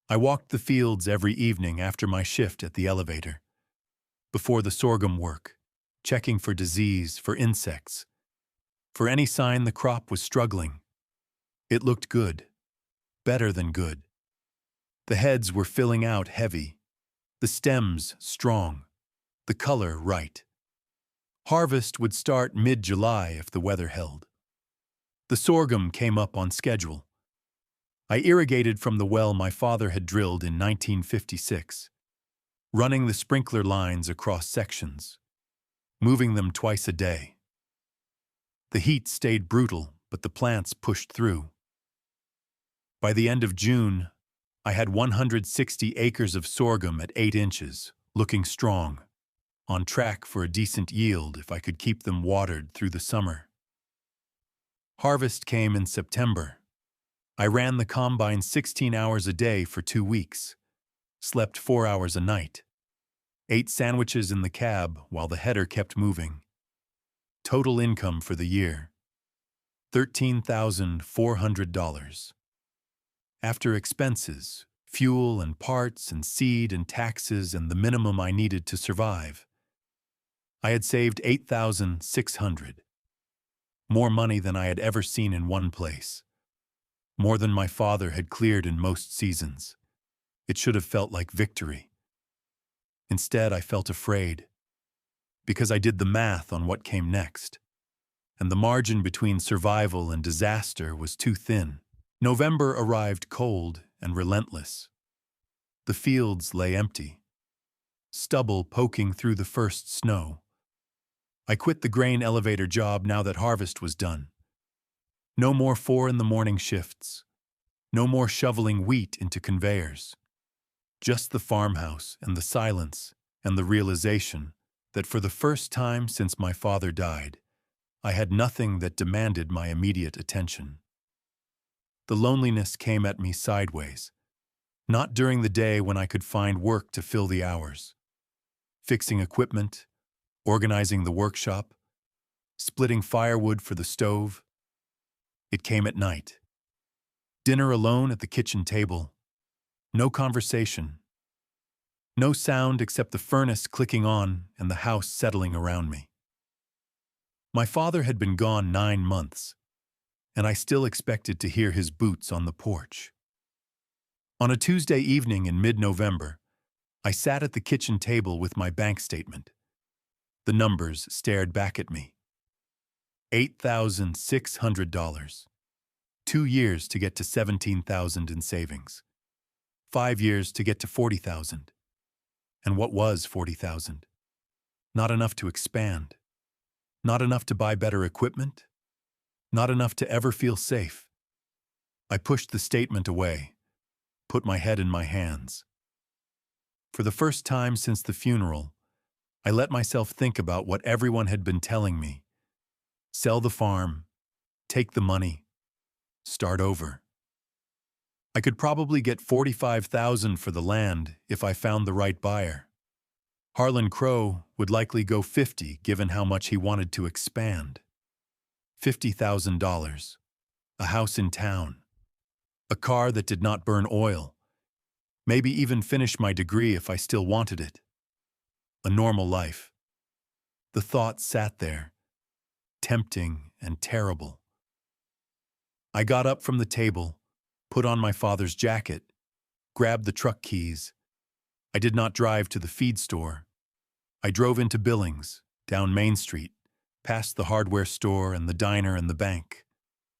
I walked the fields every evening after my shift at the elevator. Before the sorghum work, checking for disease, for insects, for any sign the crop was struggling. It looked good. better than good. The heads were filling out heavy, the stems strong, the color right. Harvest would start mid-July if the weather held. The sorghum came up on schedule. I irrigated from the well my father had drilled in 1956, running the sprinkler lines across sections, moving them twice a day. The heat stayed brutal, but the plants pushed through. By the end of June, I had 160 acres of sorghum at 8 inches, looking strong, on track for a decent yield if I could keep them watered through the summer. Harvest came in September. I ran the combine 16 hours a day for 2 weeks, slept 4 hours a night, ate sandwiches in the cab while the header kept moving. Total income for the year, $13,400. After expenses, fuel and parts and seed and taxes and the minimum I needed to survive, I had saved $8,600. More money than I had ever seen in one place. More than my father had cleared in most seasons. It should have felt like victory. Instead, I felt afraid, because I did the math on what came next, and the margin between survival and disaster was too thin. November arrived cold and relentless. The fields lay empty, stubble poking through the first snow. I quit the grain elevator job now that harvest was done. No more 4 in the morning shifts. No more shoveling wheat into conveyors. Just the farmhouse and the silence and the realization that for the first time since my father died, I had nothing that demanded my immediate attention. The loneliness came at me sideways, not during the day when I could find work to fill the hours. Fixing equipment, organizing the workshop, splitting firewood for the stove. It came at night. Dinner alone at the kitchen table. No conversation. No sound except the furnace clicking on and the house settling around me. My father had been gone 9 months, and I still expected to hear his boots on the porch. On a Tuesday evening in mid-November, I sat at the kitchen table with my bank statement. The numbers stared back at me. $8,600. 2 years to get to $17,000 in savings. 5 years to get to $40,000. And what was $40,000? Not enough to expand. Not enough to buy better equipment. Not enough to ever feel safe. I pushed the statement away, put my head in my hands. For the first time since the funeral, I let myself think about what everyone had been telling me. Sell the farm, take the money, start over. I could probably get $45,000 for the land if I found the right buyer. Harlan Crow would likely go $50,000 given how much he wanted to expand. $50,000, a house in town, a car that did not burn oil, maybe even finish my degree if I still wanted it. A normal life. The thought sat there, tempting and terrible. I got up from the table, put on my father's jacket, grabbed the truck keys. I did not drive to the feed store. I drove into Billings, down Main Street, past the hardware store and the diner and the bank,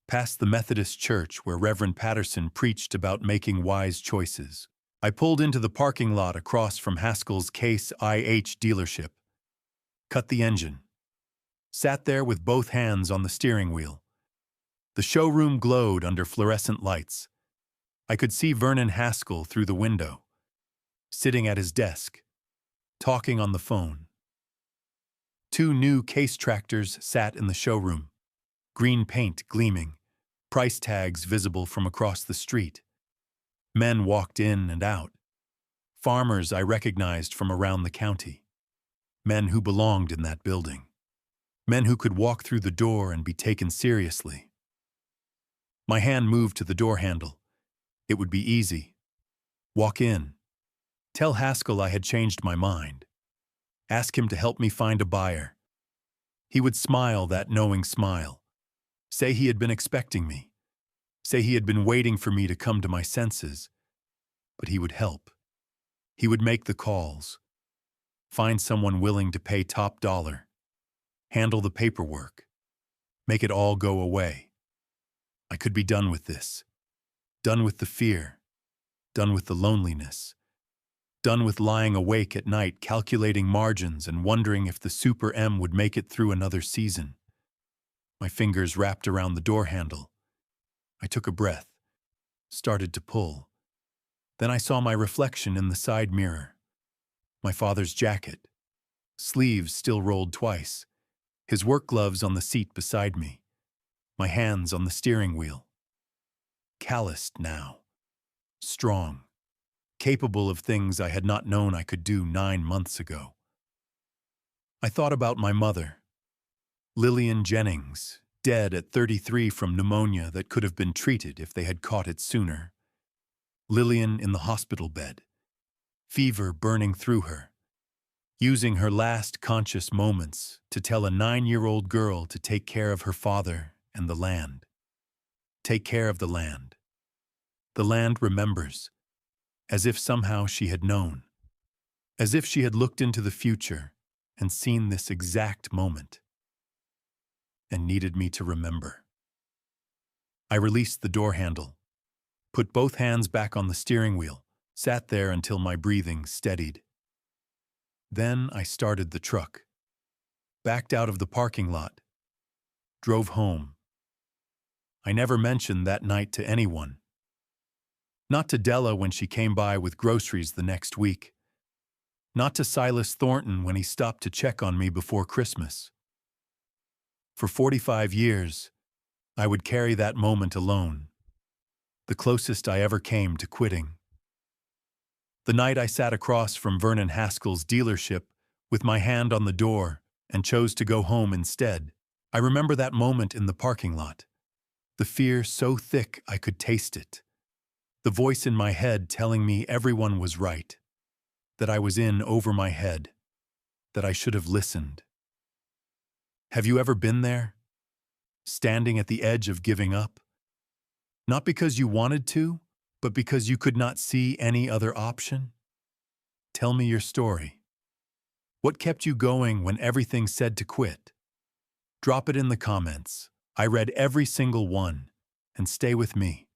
past the Methodist church where Reverend Patterson preached about making wise choices. I pulled into the parking lot across from Haskell's Case IH dealership, cut the engine, sat there with both hands on the steering wheel. The showroom glowed under fluorescent lights. I could see Vernon Haskell through the window, sitting at his desk, talking on the phone. 2 new Case tractors sat in the showroom, green paint gleaming, price tags visible from across the street. Men walked in and out. Farmers I recognized from around the county. Men who belonged in that building. Men who could walk through the door and be taken seriously. My hand moved to the door handle. It would be easy. Walk in. Tell Haskell I had changed my mind. Ask him to help me find a buyer. He would smile that knowing smile. Say he had been expecting me. say he had been waiting for me to come to my senses, but he would help. He would make the calls, find someone willing to pay top dollar, handle the paperwork, make it all go away. I could be done with this, done with the fear, done with the loneliness, done with lying awake at night calculating margins and wondering if the Super M would make it through another season. My fingers wrapped around the door handle. I took a breath, started to pull. Then I saw my reflection in the side mirror. My father's jacket, sleeves still rolled twice, his work gloves on the seat beside me, my hands on the steering wheel. Calloused now, strong, capable of things I had not known I could do 9 months ago. I thought about my mother, Lillian Jennings, dead at 33 from pneumonia that could have been treated if they had caught it sooner. Lillian in the hospital bed, fever burning through her, using her last conscious moments to tell a 9-year-old girl to take care of her father and the land. Take care of the land. The land remembers, as if somehow she had known, as if she had looked into the future and seen this exact moment, and needed me to remember. I released the door handle, put both hands back on the steering wheel, sat there until my breathing steadied. Then I started the truck, backed out of the parking lot, drove home. I never mentioned that night to anyone. Not to Della when she came by with groceries the next week. Not to Silas Thornton when he stopped to check on me before Christmas. For 45 years, I would carry that moment alone, the closest I ever came to quitting. The night I sat across from Vernon Haskell's dealership with my hand on the door and chose to go home instead, I remember that moment in the parking lot. The fear so thick I could taste it. The voice in my head telling me everyone was right, that I was in over my head, that I should have listened. Have you ever been there? Standing at the edge of giving up? Not because you wanted to, but because you could not see any other option? Tell me your story. What kept you going when everything said to quit? Drop it in the comments. I read every single one, and stay with me.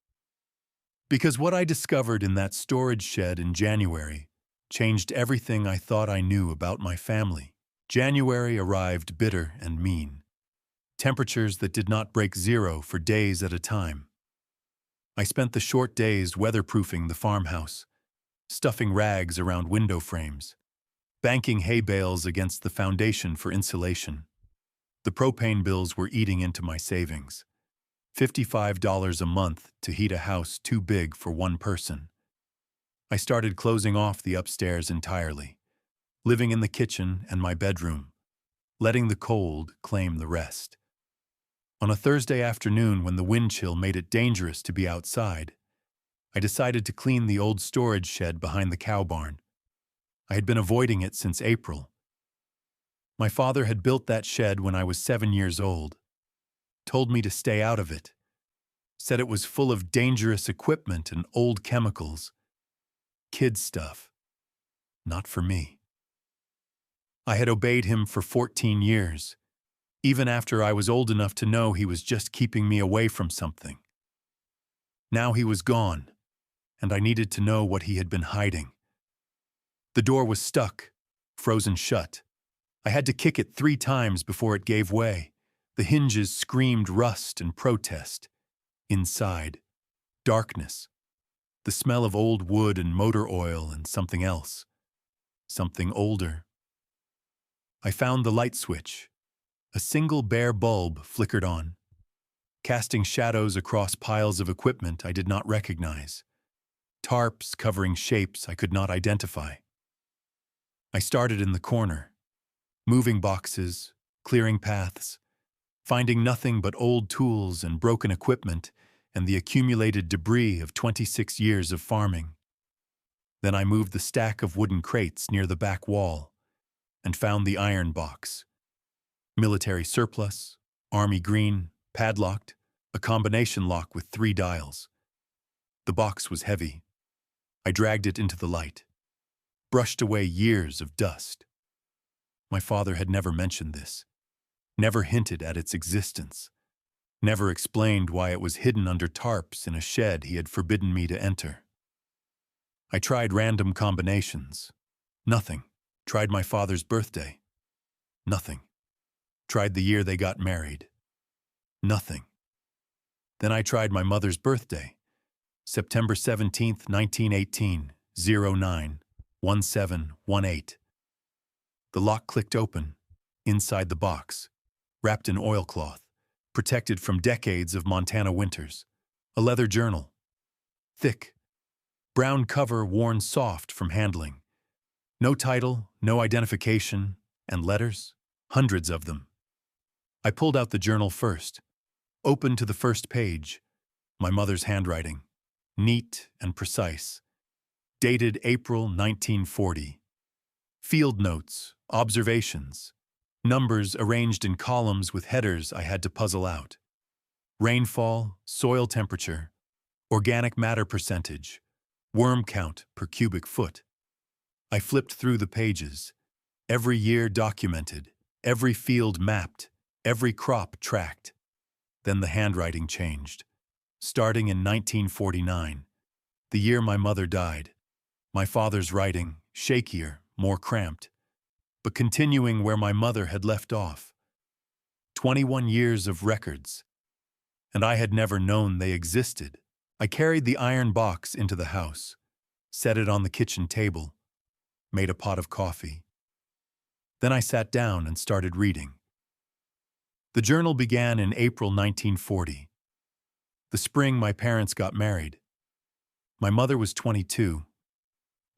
Because what I discovered in that storage shed in January changed everything I thought I knew about my family. January arrived bitter and mean. Temperatures that did not break zero for days at a time. I spent the short days weatherproofing the farmhouse, stuffing rags around window frames, banking hay bales against the foundation for insulation. The propane bills were eating into my savings. $55 a month to heat a house too big for one person. I started closing off the upstairs entirely, living in the kitchen and my bedroom, letting the cold claim the rest. On a Thursday afternoon when the wind chill made it dangerous to be outside, I decided to clean the old storage shed behind the cow barn. I had been avoiding it since April. My father had built that shed when I was 7 years old, told me to stay out of it, said it was full of dangerous equipment and old chemicals. Kid stuff. Not for me. I had obeyed him for 14 years, even after I was old enough to know he was just keeping me away from something. Now he was gone, and I needed to know what he had been hiding. The door was stuck, frozen shut. I had to kick it 3 times before it gave way. The hinges screamed rust and protest. Inside, darkness, the smell of old wood and motor oil and something else, something older. I found the light switch. A single bare bulb flickered on, casting shadows across piles of equipment I did not recognize, tarps covering shapes I could not identify. I started in the corner, moving boxes, clearing paths, finding nothing but old tools and broken equipment and the accumulated debris of 26 years of farming. Then I moved the stack of wooden crates near the back wall and found the iron box. Military surplus, army green, padlocked, a combination lock with 3 dials. The box was heavy. I dragged it into the light, brushed away years of dust. My father had never mentioned this, never hinted at its existence, never explained why it was hidden under tarps in a shed he had forbidden me to enter. I tried random combinations. Nothing. Tried my father's birthday. Nothing. Tried the year they got married. Nothing. Then I tried my mother's birthday, September 17th, 1918, 09-1718. The lock clicked open, inside the box, wrapped in oilcloth, protected from decades of Montana winters. A leather journal. Thick. Brown cover worn soft from handling. No title, no identification, and letters, hundreds of them. I pulled out the journal first, opened to the first page, my mother's handwriting, neat and precise, dated April 1940. Field notes, observations, numbers arranged in columns with headers I had to puzzle out. Rainfall, soil temperature, organic matter percentage, worm count per cubic foot. I flipped through the pages, every year documented, every field mapped, every crop tracked. Then the handwriting changed. Starting in 1949, the year my mother died, my father's writing, shakier, more cramped, but continuing where my mother had left off. 21 years of records, and I had never known they existed. I carried the iron box into the house, set it on the kitchen table, made a pot of coffee. Then I sat down and started reading. The journal began in April 1940, the spring my parents got married. My mother was 22.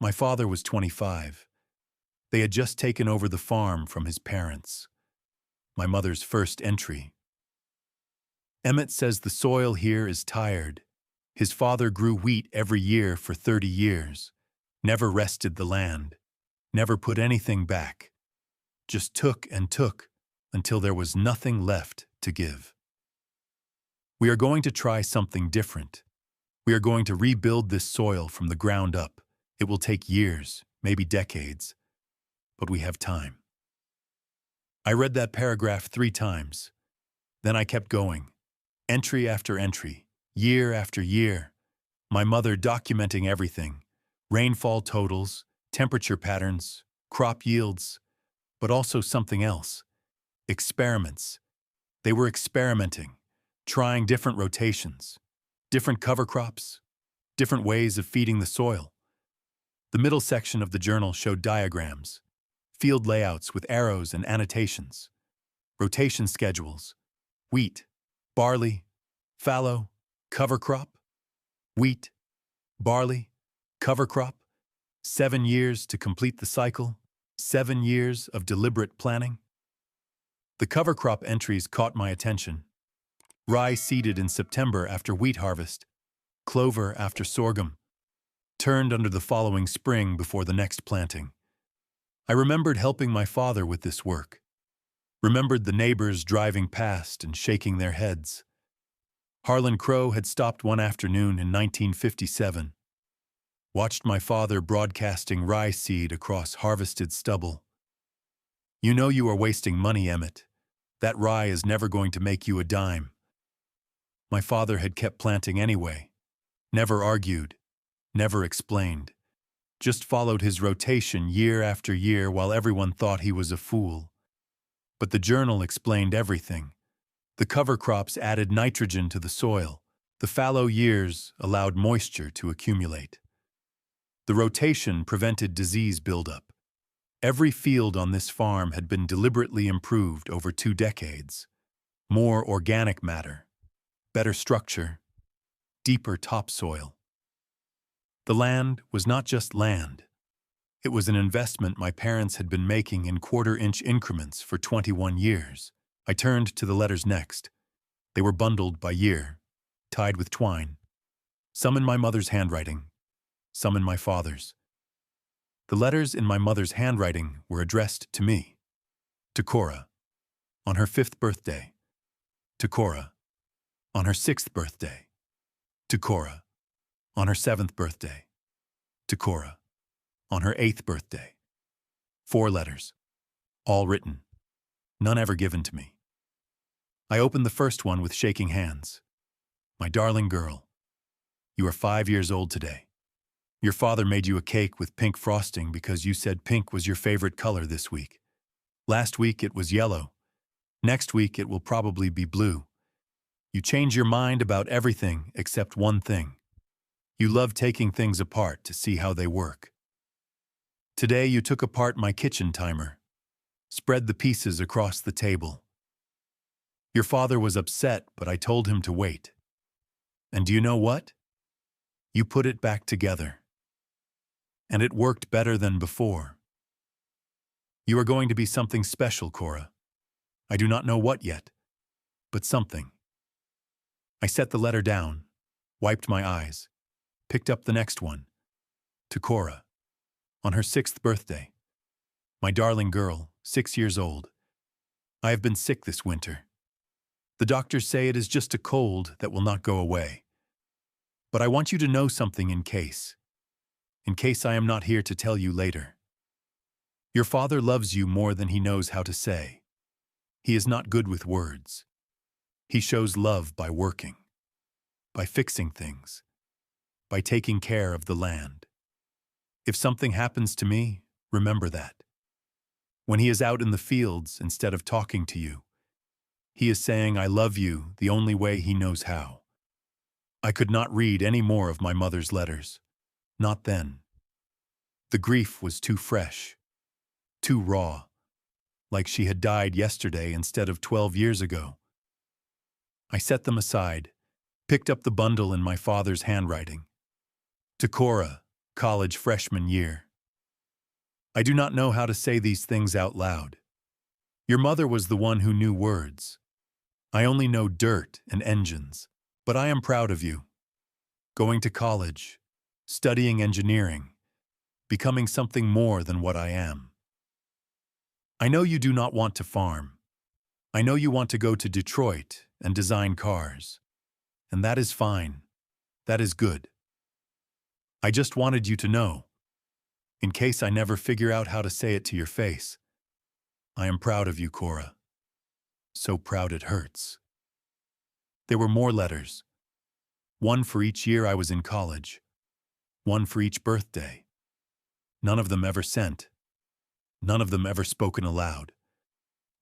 My father was 25. They had just taken over the farm from his parents. My mother's first entry. Emmett says the soil here is tired. His father grew wheat every year for 30 years, never rested the land, never put anything back, just took and took until there was nothing left to give. We are going to try something different. We are going to rebuild this soil from the ground up. It will take years, maybe decades, but we have time. I read that paragraph 3 times. Then I kept going, entry after entry, year after year. My mother documenting everything, rainfall totals, temperature patterns, crop yields, but also something else, experiments. They were experimenting, trying different rotations, different cover crops, different ways of feeding the soil. The middle section of the journal showed diagrams, field layouts with arrows and annotations, rotation schedules, wheat, barley, fallow, cover crop, wheat, barley, cover crop, 7 years to complete the cycle, 7 years of deliberate planning. The cover crop entries caught my attention. Rye seeded in September after wheat harvest, clover after sorghum, turned under the following spring before the next planting. I remembered helping my father with this work, remembered the neighbors driving past and shaking their heads. Harlan Crow had stopped one afternoon in 1957, watched my father broadcasting rye seed across harvested stubble. You know you are wasting money, Emmett. That rye is never going to make you a dime. My father had kept planting anyway, never argued, never explained, just followed his rotation year after year while everyone thought he was a fool. But the journal explained everything. The cover crops added nitrogen to the soil. The fallow years allowed moisture to accumulate. The rotation prevented disease buildup. Every field on this farm had been deliberately improved over 2 decades. More organic matter, better structure, deeper topsoil. The land was not just land. It was an investment my parents had been making in quarter-inch increments for 21 years. I turned to the letters next. They were bundled by year, tied with twine. Some in my mother's handwriting, some in my father's. The letters in my mother's handwriting were addressed to me, to Cora, on her 5th birthday. To Cora, on her 6th birthday. To Cora, on her 7th birthday. To Cora, on her 8th birthday. 4 letters, all written, none ever given to me. I opened the first one with shaking hands. My darling girl, you are 5 years old today. Your father made you a cake with pink frosting because you said pink was your favorite color this week. Last week it was yellow. Next week it will probably be blue. You change your mind about everything except one thing. You love taking things apart to see how they work. Today you took apart my kitchen timer, spread the pieces across the table. Your father was upset, but I told him to wait. And do you know what? You put it back together. And it worked better than before. You are going to be something special, Cora. I do not know what yet, but something. I set the letter down, wiped my eyes, picked up the next one. To Cora, on her 6th birthday. My darling girl, 6 years old. I have been sick this winter. The doctors say it is just a cold that will not go away. But I want you to know something in case I am not here to tell you later. Your father loves you more than he knows how to say. He is not good with words. He shows love by working, by fixing things, by taking care of the land. If something happens to me, remember that. When he is out in the fields, instead of talking to you, he is saying, I love you the only way he knows how. I could not read any more of my mother's letters. Not then. The grief was too fresh, too raw, like she had died yesterday instead of 12 years ago. I set them aside, picked up the bundle in my father's handwriting. To Cora, college freshman year. I do not know how to say these things out loud. Your mother was the one who knew words. I only know dirt and engines, but I am proud of you. Going to college, studying engineering, becoming something more than what I am. I know you do not want to farm. I know you want to go to Detroit and design cars. And that is fine. That is good. I just wanted you to know, in case I never figure out how to say it to your face, I am proud of you, Cora. So proud it hurts. There were more letters. One for each year I was in college. One for each birthday. None of them ever sent. None of them ever spoken aloud.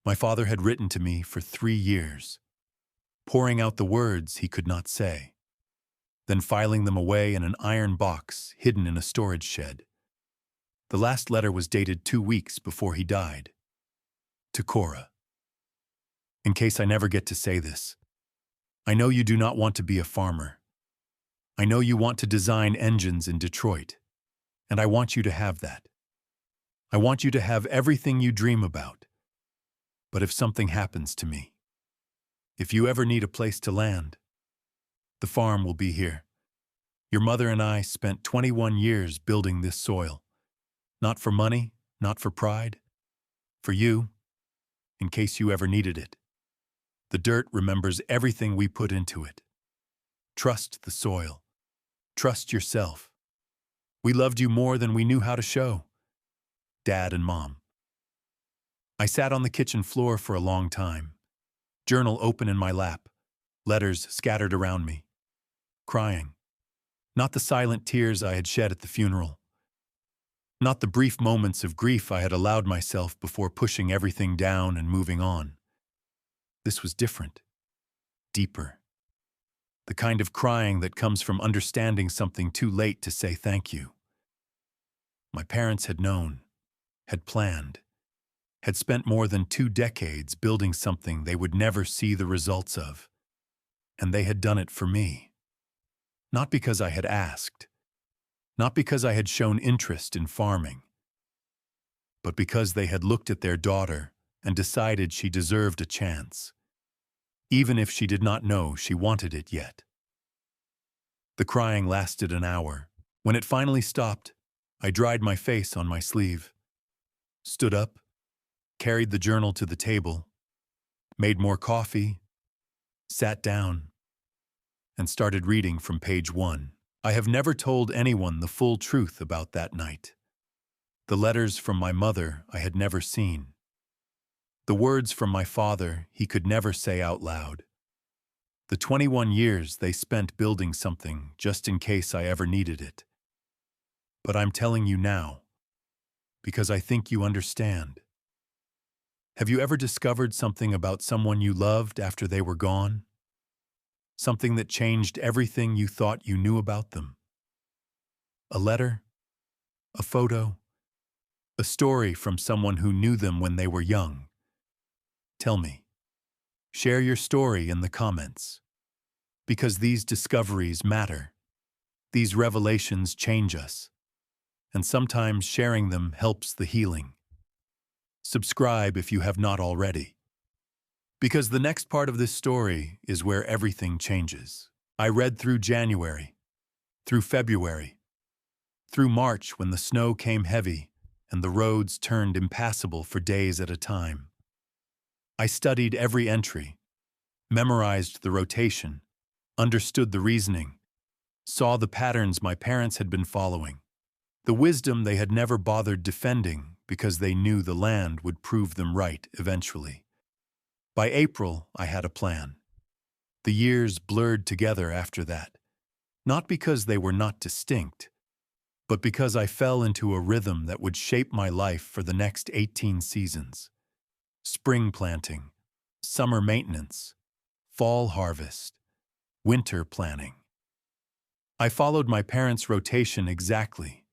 My father had written to me for 3 years, pouring out the words he could not say, then filing them away in an iron box hidden in a storage shed. The last letter was dated 2 weeks before he died. To Cora. In case I never get to say this, I know you do not want to be a farmer. I know you want to design engines in Detroit, and I want you to have that. I want you to have everything you dream about. But if something happens to me, if you ever need a place to land, the farm will be here. Your mother and I spent 21 years building this soil. Not for money, not for pride. For you, in case you ever needed it. The dirt remembers everything we put into it. Trust the soil. Trust yourself. We loved you more than we knew how to show. Dad and Mom. I sat on the kitchen floor for a long time, journal open in my lap, letters scattered around me. Crying. Not the silent tears I had shed at the funeral. Not the brief moments of grief I had allowed myself before pushing everything down and moving on. This was different. Deeper. The kind of crying that comes from understanding something too late to say thank you. My parents had known, had planned, had spent more than 2 decades building something they would never see the results of. And they had done it for me. Not because I had asked, not because I had shown interest in farming, but because they had looked at their daughter and decided she deserved a chance, even if she did not know she wanted it yet. The crying lasted an hour. When it finally stopped, I dried my face on my sleeve, stood up, carried the journal to the table, made more coffee, sat down, and started reading from page 1. I have never told anyone the full truth about that night. The letters from my mother I had never seen. The words from my father he could never say out loud. The 21 years they spent building something just in case I ever needed it. But I'm telling you now, because I think you understand. Have you ever discovered something about someone you loved after they were gone? Something that changed everything you thought you knew about them? A letter? A photo? A story from someone who knew them when they were young? Tell me. Share your story in the comments. Because these discoveries matter. These revelations change us. And sometimes sharing them helps the healing. Subscribe if you have not already. Because the next part of this story is where everything changes. I read through January, through February, through March when the snow came heavy and the roads turned impassable for days at a time. I studied every entry, memorized the rotation, understood the reasoning, saw the patterns my parents had been following, the wisdom they had never bothered defending because they knew the land would prove them right eventually. By April, I had a plan. The years blurred together after that, not because they were not distinct, but because I fell into a rhythm that would shape my life for the next 18 seasons. Spring planting, summer maintenance, fall harvest, winter planning. I followed my parents' rotation exactly,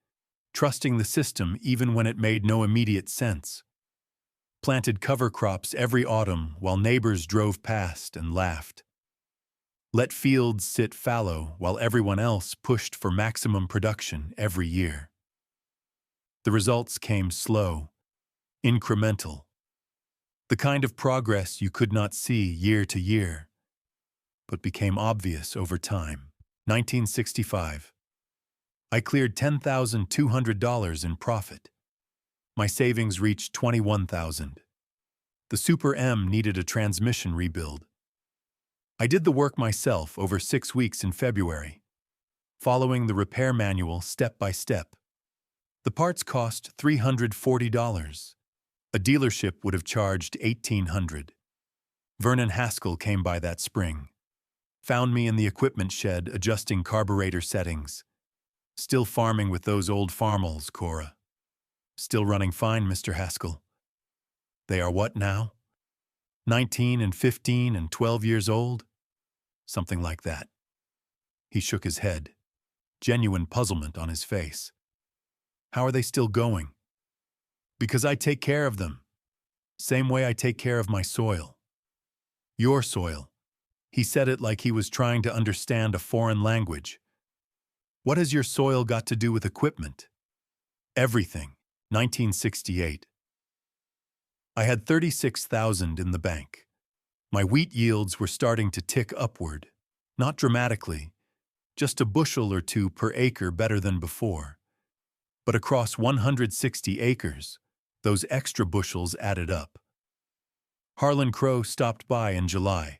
trusting the system even when it made no immediate sense. Planted cover crops every autumn while neighbors drove past and laughed. Let fields sit fallow while everyone else pushed for maximum production every year. The results came slow, incremental, the kind of progress you could not see year to year, but became obvious over time. 1965. I cleared $10,200 in profit. My savings reached $21,000. The Super M needed a transmission rebuild. I did the work myself over 6 weeks in February, following the repair manual step by step. The parts cost $340. A dealership would have charged $1,800. Vernon Haskell came by that spring, found me in the equipment shed adjusting carburetor settings. Still farming with those old farmals, Cora. Still running fine, Mr. Haskell. They are what now? 19 and 15 and 12 years old? Something like that. He shook his head, genuine puzzlement on his face. How are they still going? Because I take care of them. Same way I take care of my soil. Your soil. He said it like he was trying to understand a foreign language. What has your soil got to do with equipment? Everything. 1968. I had $36,000 in the bank. My wheat yields were starting to tick upward, not dramatically, just a bushel or two per acre better than before. But across 160 acres, those extra bushels added up. Harlan Crow stopped by in July.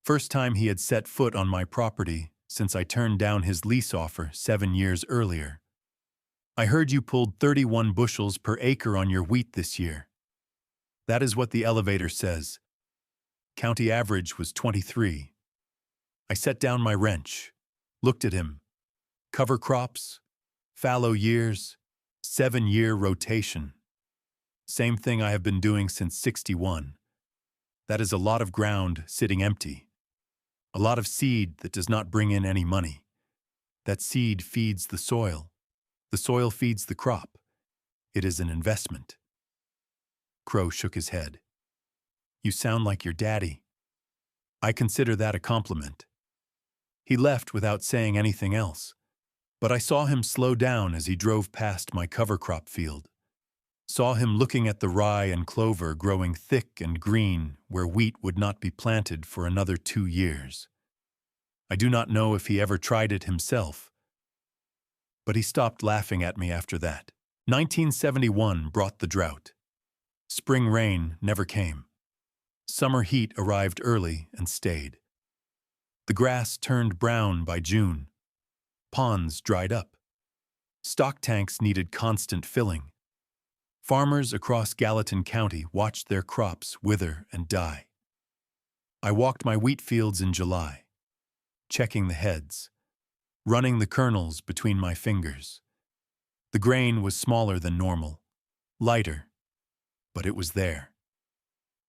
First time he had set foot on my property since I turned down his lease offer 7 years earlier. I heard you pulled 31 bushels per acre on your wheat this year. That is what the elevator says. County average was 23. I set down my wrench, looked at him. Cover crops, fallow years, 7-year rotation. Same thing I have been doing since 61. That is a lot of ground sitting empty. A lot of seed that does not bring in any money. That seed feeds the soil. The soil feeds the crop. It is an investment. Crow shook his head. You sound like your daddy. I consider that a compliment. He left without saying anything else, but I saw him slow down as he drove past my cover crop field. Saw him looking at the rye and clover growing thick and green where wheat would not be planted for another 2 years. I do not know if he ever tried it himself, but he stopped laughing at me after that. 1971 brought the drought. Spring rain never came. Summer heat arrived early and stayed. The grass turned brown by June. Ponds dried up. Stock tanks needed constant filling. Farmers across Gallatin County watched their crops wither and die. I walked my wheat fields in July, checking the heads, running the kernels between my fingers. The grain was smaller than normal, lighter, but it was there.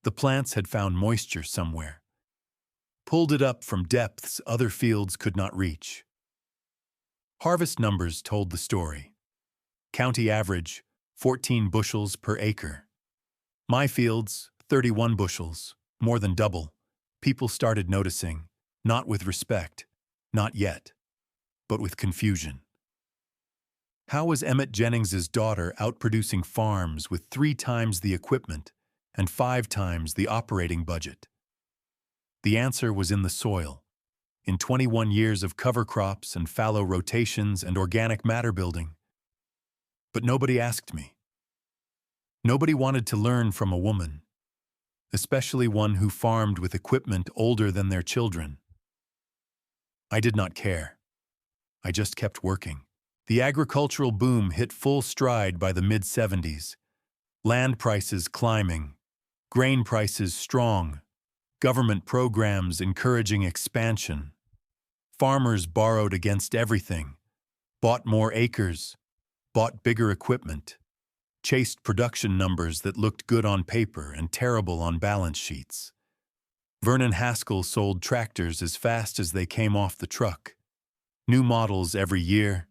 The plants had found moisture somewhere, pulled it up from depths other fields could not reach. Harvest numbers told the story. County average, 14 bushels per acre. My fields, 31 bushels, more than double. People started noticing, not with respect, not yet, but with confusion. How was Emmett Jennings's daughter outproducing farms with 3 times the equipment and 5 times the operating budget? The answer was in the soil. In 21 years of cover crops and fallow rotations and organic matter building. But nobody asked me. Nobody wanted to learn from a woman, especially one who farmed with equipment older than their children. I did not care. I just kept working. The agricultural boom hit full stride by the mid-70s. Land prices climbing, grain prices strong, government programs encouraging expansion. Farmers borrowed against everything, bought more acres, bought bigger equipment, chased production numbers that looked good on paper and terrible on balance sheets. Vernon Haskell sold tractors as fast as they came off the truck. New models every year,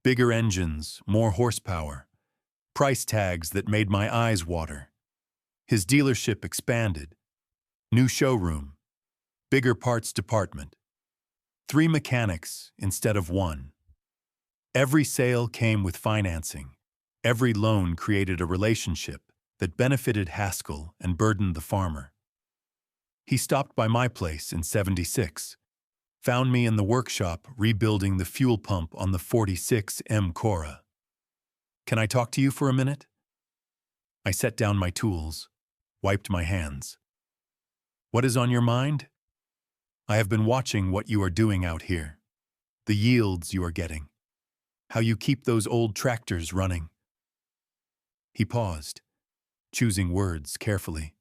bigger engines, more horsepower, price tags that made my eyes water. His dealership expanded. New showroom, bigger parts department. 3 mechanics instead of 1. Every sale came with financing. Every loan created a relationship that benefited Haskell and burdened the farmer. He stopped by my place in '76, found me in the workshop rebuilding the fuel pump on the 46M Cora. "Can I talk to you for a minute?" I set down my tools, wiped my hands. "What is on your mind?" "I have been watching what you are doing out here, the yields you are getting, how you keep those old tractors running." He paused, choosing words carefully.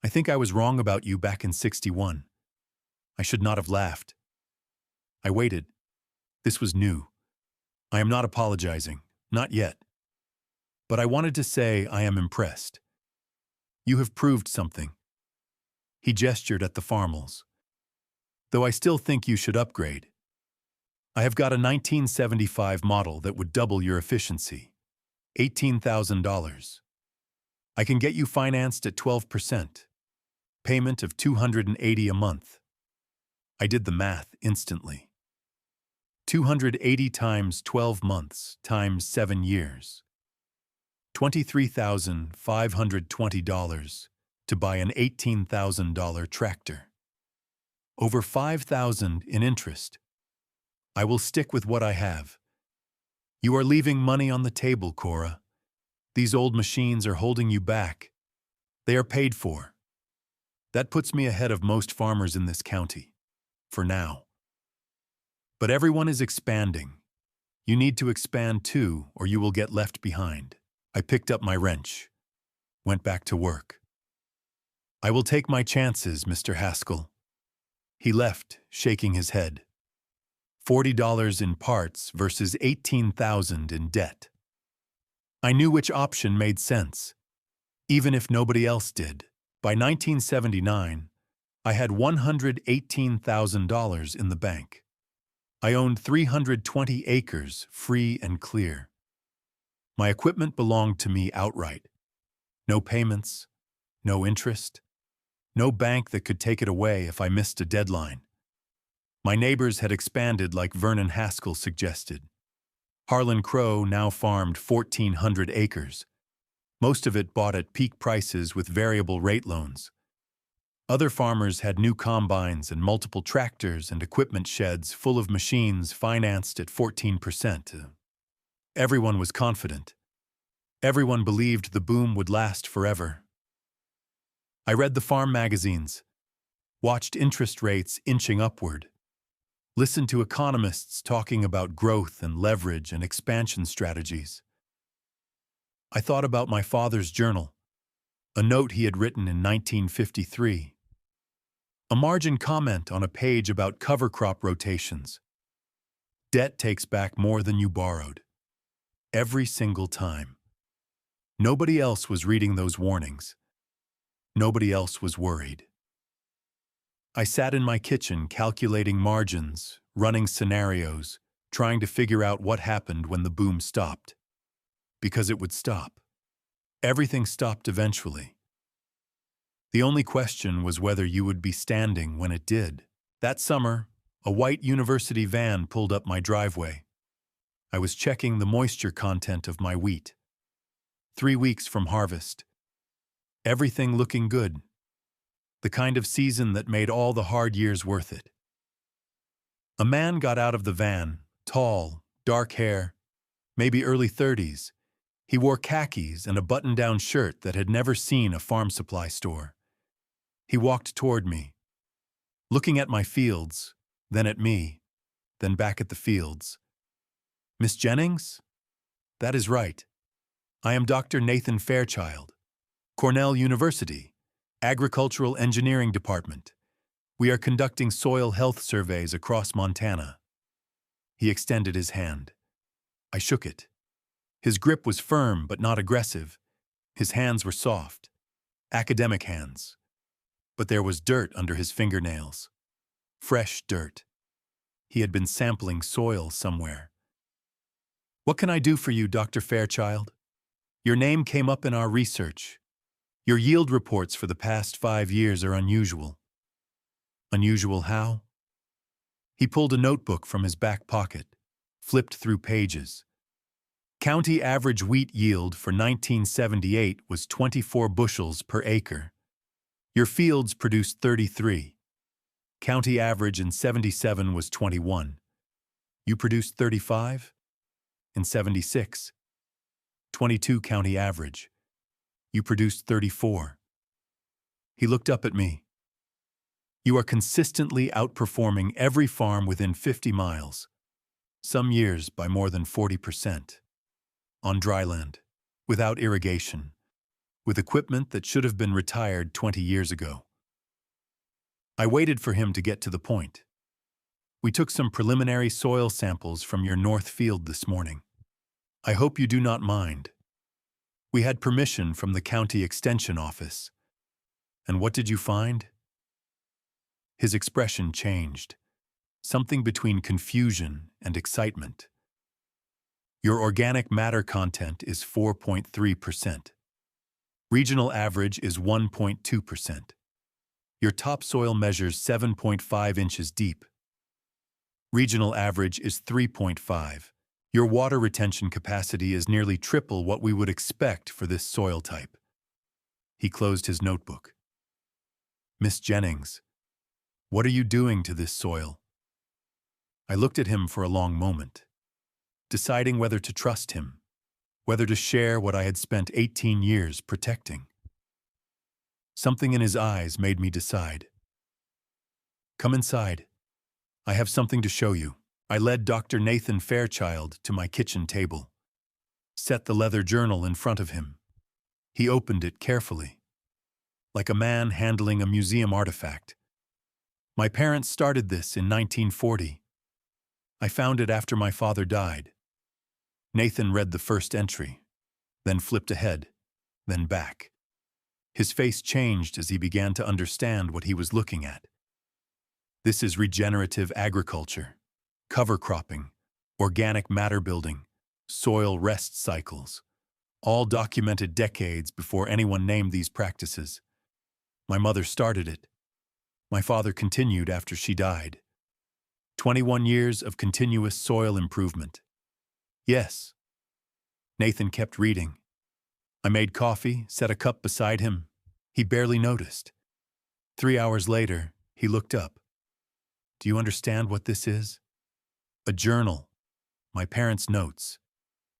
"I think I was wrong about you back in '61. I should not have laughed." I waited. This was new. I am not apologizing, not yet. But I wanted to say I am impressed. You have proved something. He gestured at the farmals. "Though I still think you should upgrade. I have got a 1975 model that would double your efficiency. $18,000. I can get you financed at 12%. Payment of $280 a month." I did the math instantly. 280 times 12 months times 7 years. $23,520 to buy an $18,000 tractor. Over $5,000 in interest. I will stick with what I have. You are leaving money on the table, Cora. These old machines are holding you back. They are paid for. That puts me ahead of most farmers in this county. For now. But everyone is expanding. You need to expand too, or you will get left behind. I picked up my wrench. Went back to work. "I will take my chances, Mr. Haskell." He left, shaking his head. $40 in parts versus $18,000 in debt. I knew which option made sense, even if nobody else did. By 1979, I had $118,000 in the bank. I owned 320 acres, free and clear. My equipment belonged to me outright. No payments, no interest, no bank that could take it away if I missed a deadline. My neighbors had expanded like Vernon Haskell suggested. Harlan Crow now farmed 1,400 acres, most of it bought at peak prices with variable rate loans. Other farmers had new combines and multiple tractors and equipment sheds full of machines financed at 14%. Everyone was confident. Everyone believed the boom would last forever. I read the farm magazines. watched interest rates inching upward, listened to economists talking about growth and leverage and expansion strategies. I thought about my father's journal, a note he had written in 1953, a margin comment on a page about cover crop rotations. Debt takes back more than you borrowed. Every single time. Nobody else was reading those warnings. Nobody else was worried. I sat in my kitchen calculating margins, running scenarios, trying to figure out what happened when the boom stopped. Because it would stop. Everything stopped eventually. The only question was whether you would be standing when it did. That summer, a white university van pulled up my driveway. I was checking the moisture content of my wheat. 3 weeks from harvest. Everything looking good. The kind of season that made all the hard years worth it. A man got out of the van, tall, dark hair, maybe early 30s. He wore khakis and a button-down shirt that had never seen a farm supply store. He walked toward me, looking at my fields, then at me, then back at the fields. "Miss Jennings?" "That is right. I am Dr. Nathan Fairchild, Cornell University, Agricultural Engineering Department. We are conducting soil health surveys across Montana." He extended his hand. I shook it. His grip was firm but not aggressive. His hands were soft, academic hands. But there was dirt under his fingernails. Fresh dirt. He had been sampling soil somewhere. "What can I do for you, Dr. Fairchild? Your name came up in our research. Your yield reports for the past 5 years are unusual." "Unusual how?" He pulled a notebook from his back pocket, flipped through pages. County average wheat yield for 1978 was 24 bushels per acre. Your fields produced 33. County average in 77 was 21. You produced 35? In 76. 22 county average. You produced 34. He looked up at me. "You are consistently outperforming every farm within 50 miles. Some years by more than 40%. On dry land, without irrigation, with equipment that should have been retired 20 years ago." I waited for him to get to the point. "We took some preliminary soil samples from your north field this morning. I hope you do not mind. We had permission from the county extension office. And what did you find?" His expression changed, something between confusion and excitement. "Your organic matter content is 4.3%. Regional average is 1.2%. Your topsoil measures 7.5 inches deep. Regional average is 3.5. Your water retention capacity is nearly triple what we would expect for this soil type." He closed his notebook. "Miss Jennings, what are you doing to this soil?" I looked at him for a long moment, deciding whether to trust him, whether to share what I had spent 18 years protecting. Something in his eyes made me decide. "Come inside. I have something to show you." I led Dr. Nathan Fairchild to my kitchen table, set the leather journal in front of him. He opened it carefully, like a man handling a museum artifact. "My parents started this in 1940. I found it after my father died." Nathan read the first entry, then flipped ahead, then back. His face changed as he began to understand what he was looking at. "This is regenerative agriculture, cover cropping, organic matter building, soil rest cycles, all documented decades before anyone named these practices. My mother started it. My father continued after she died. 21 years of continuous soil improvement." "Yes." Nathan kept reading. I made coffee, set a cup beside him. He barely noticed. 3 hours later, he looked up. "Do you understand what this is?" "A journal. My parents' notes.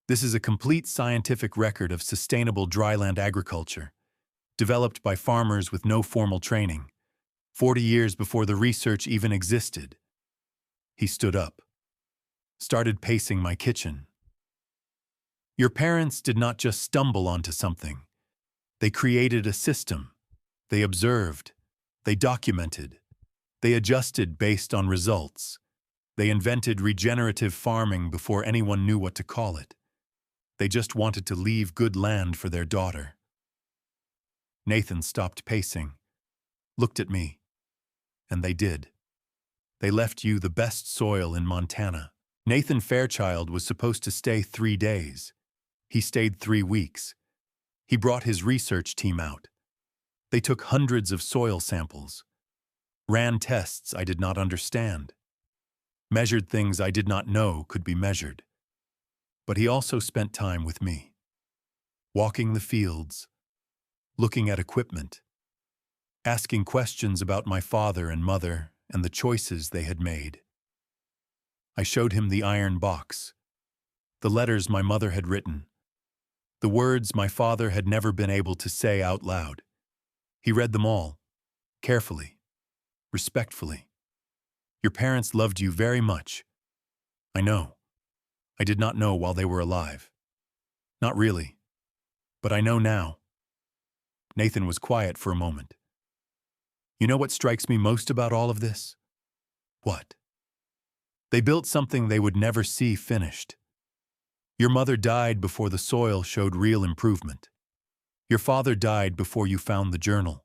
This is a complete scientific record of sustainable dryland agriculture, developed by farmers with no formal training. 40 years before the research even existed. He stood up, started pacing my kitchen. Your parents did not just stumble onto something. They created a system. They observed. They documented. They adjusted based on results. They invented regenerative farming before anyone knew what to call it. They just wanted to leave good land for their daughter. Nathan stopped pacing, looked at me, and they did. They left you the best soil in Montana. Nathan Fairchild was supposed to stay 3 days. He stayed 3 weeks. He brought his research team out. They took hundreds of soil samples, ran tests I did not understand, measured things I did not know could be measured. But he also spent time with me, walking the fields, looking at equipment, asking questions about my father and mother and the choices they had made. I showed him the iron box, the letters my mother had written, the words my father had never been able to say out loud. He read them all, carefully, respectfully. Your parents loved you very much. I know. I did not know while they were alive. Not really. But I know now. Nathan was quiet for a moment. You know what strikes me most about all of this? What? They built something they would never see finished. Your mother died before the soil showed real improvement. Your father died before you found the journal.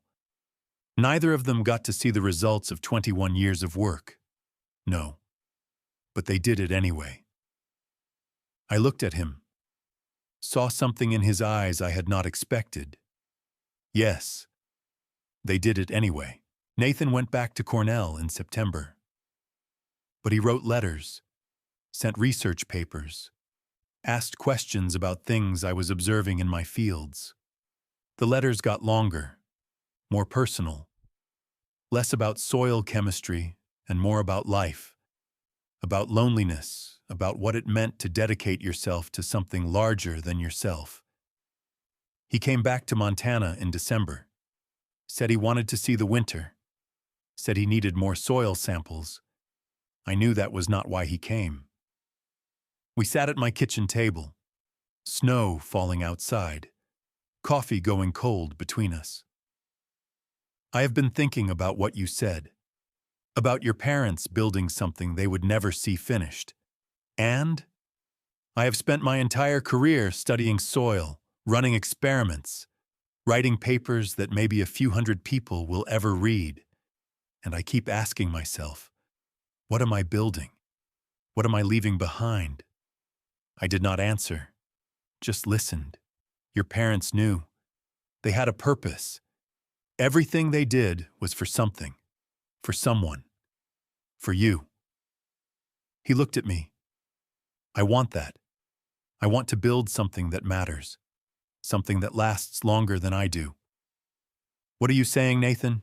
Neither of them got to see the results of 21 years of work. No. But they did it anyway. I looked at him, saw something in his eyes I had not expected. Yes, they did it anyway. Nathan went back to Cornell in September. But he wrote letters, sent research papers, asked questions about things I was observing in my fields. The letters got longer, more personal, less about soil chemistry and more about life, about loneliness, about what it meant to dedicate yourself to something larger than yourself. He came back to Montana in December, said he wanted to see the winter, said he needed more soil samples. I knew that was not why he came. We sat at my kitchen table, snow falling outside, coffee going cold between us. I have been thinking about what you said, about your parents building something they would never see finished. And I have spent my entire career studying soil, running experiments, writing papers that maybe a few hundred people will ever read. And I keep asking myself, what am I building? What am I leaving behind? I did not answer, just listened. Your parents knew. They had a purpose. Everything they did was for something, for someone, for you. He looked at me. I want that. I want to build something that matters, something that lasts longer than I do. What are you saying, Nathan?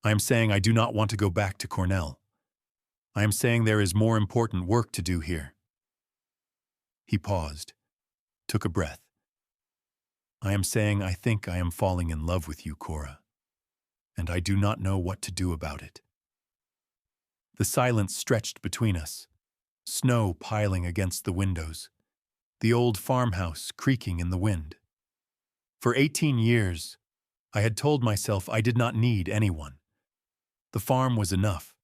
I am saying I do not want to go back to Cornell. I am saying there is more important work to do here. He paused, took a breath. I am saying I think I am falling in love with you, Cora, and I do not know what to do about it. The silence stretched between us, snow piling against the windows, the old farmhouse creaking in the wind. For 18 years, I had told myself I did not need anyone. The farm was enough.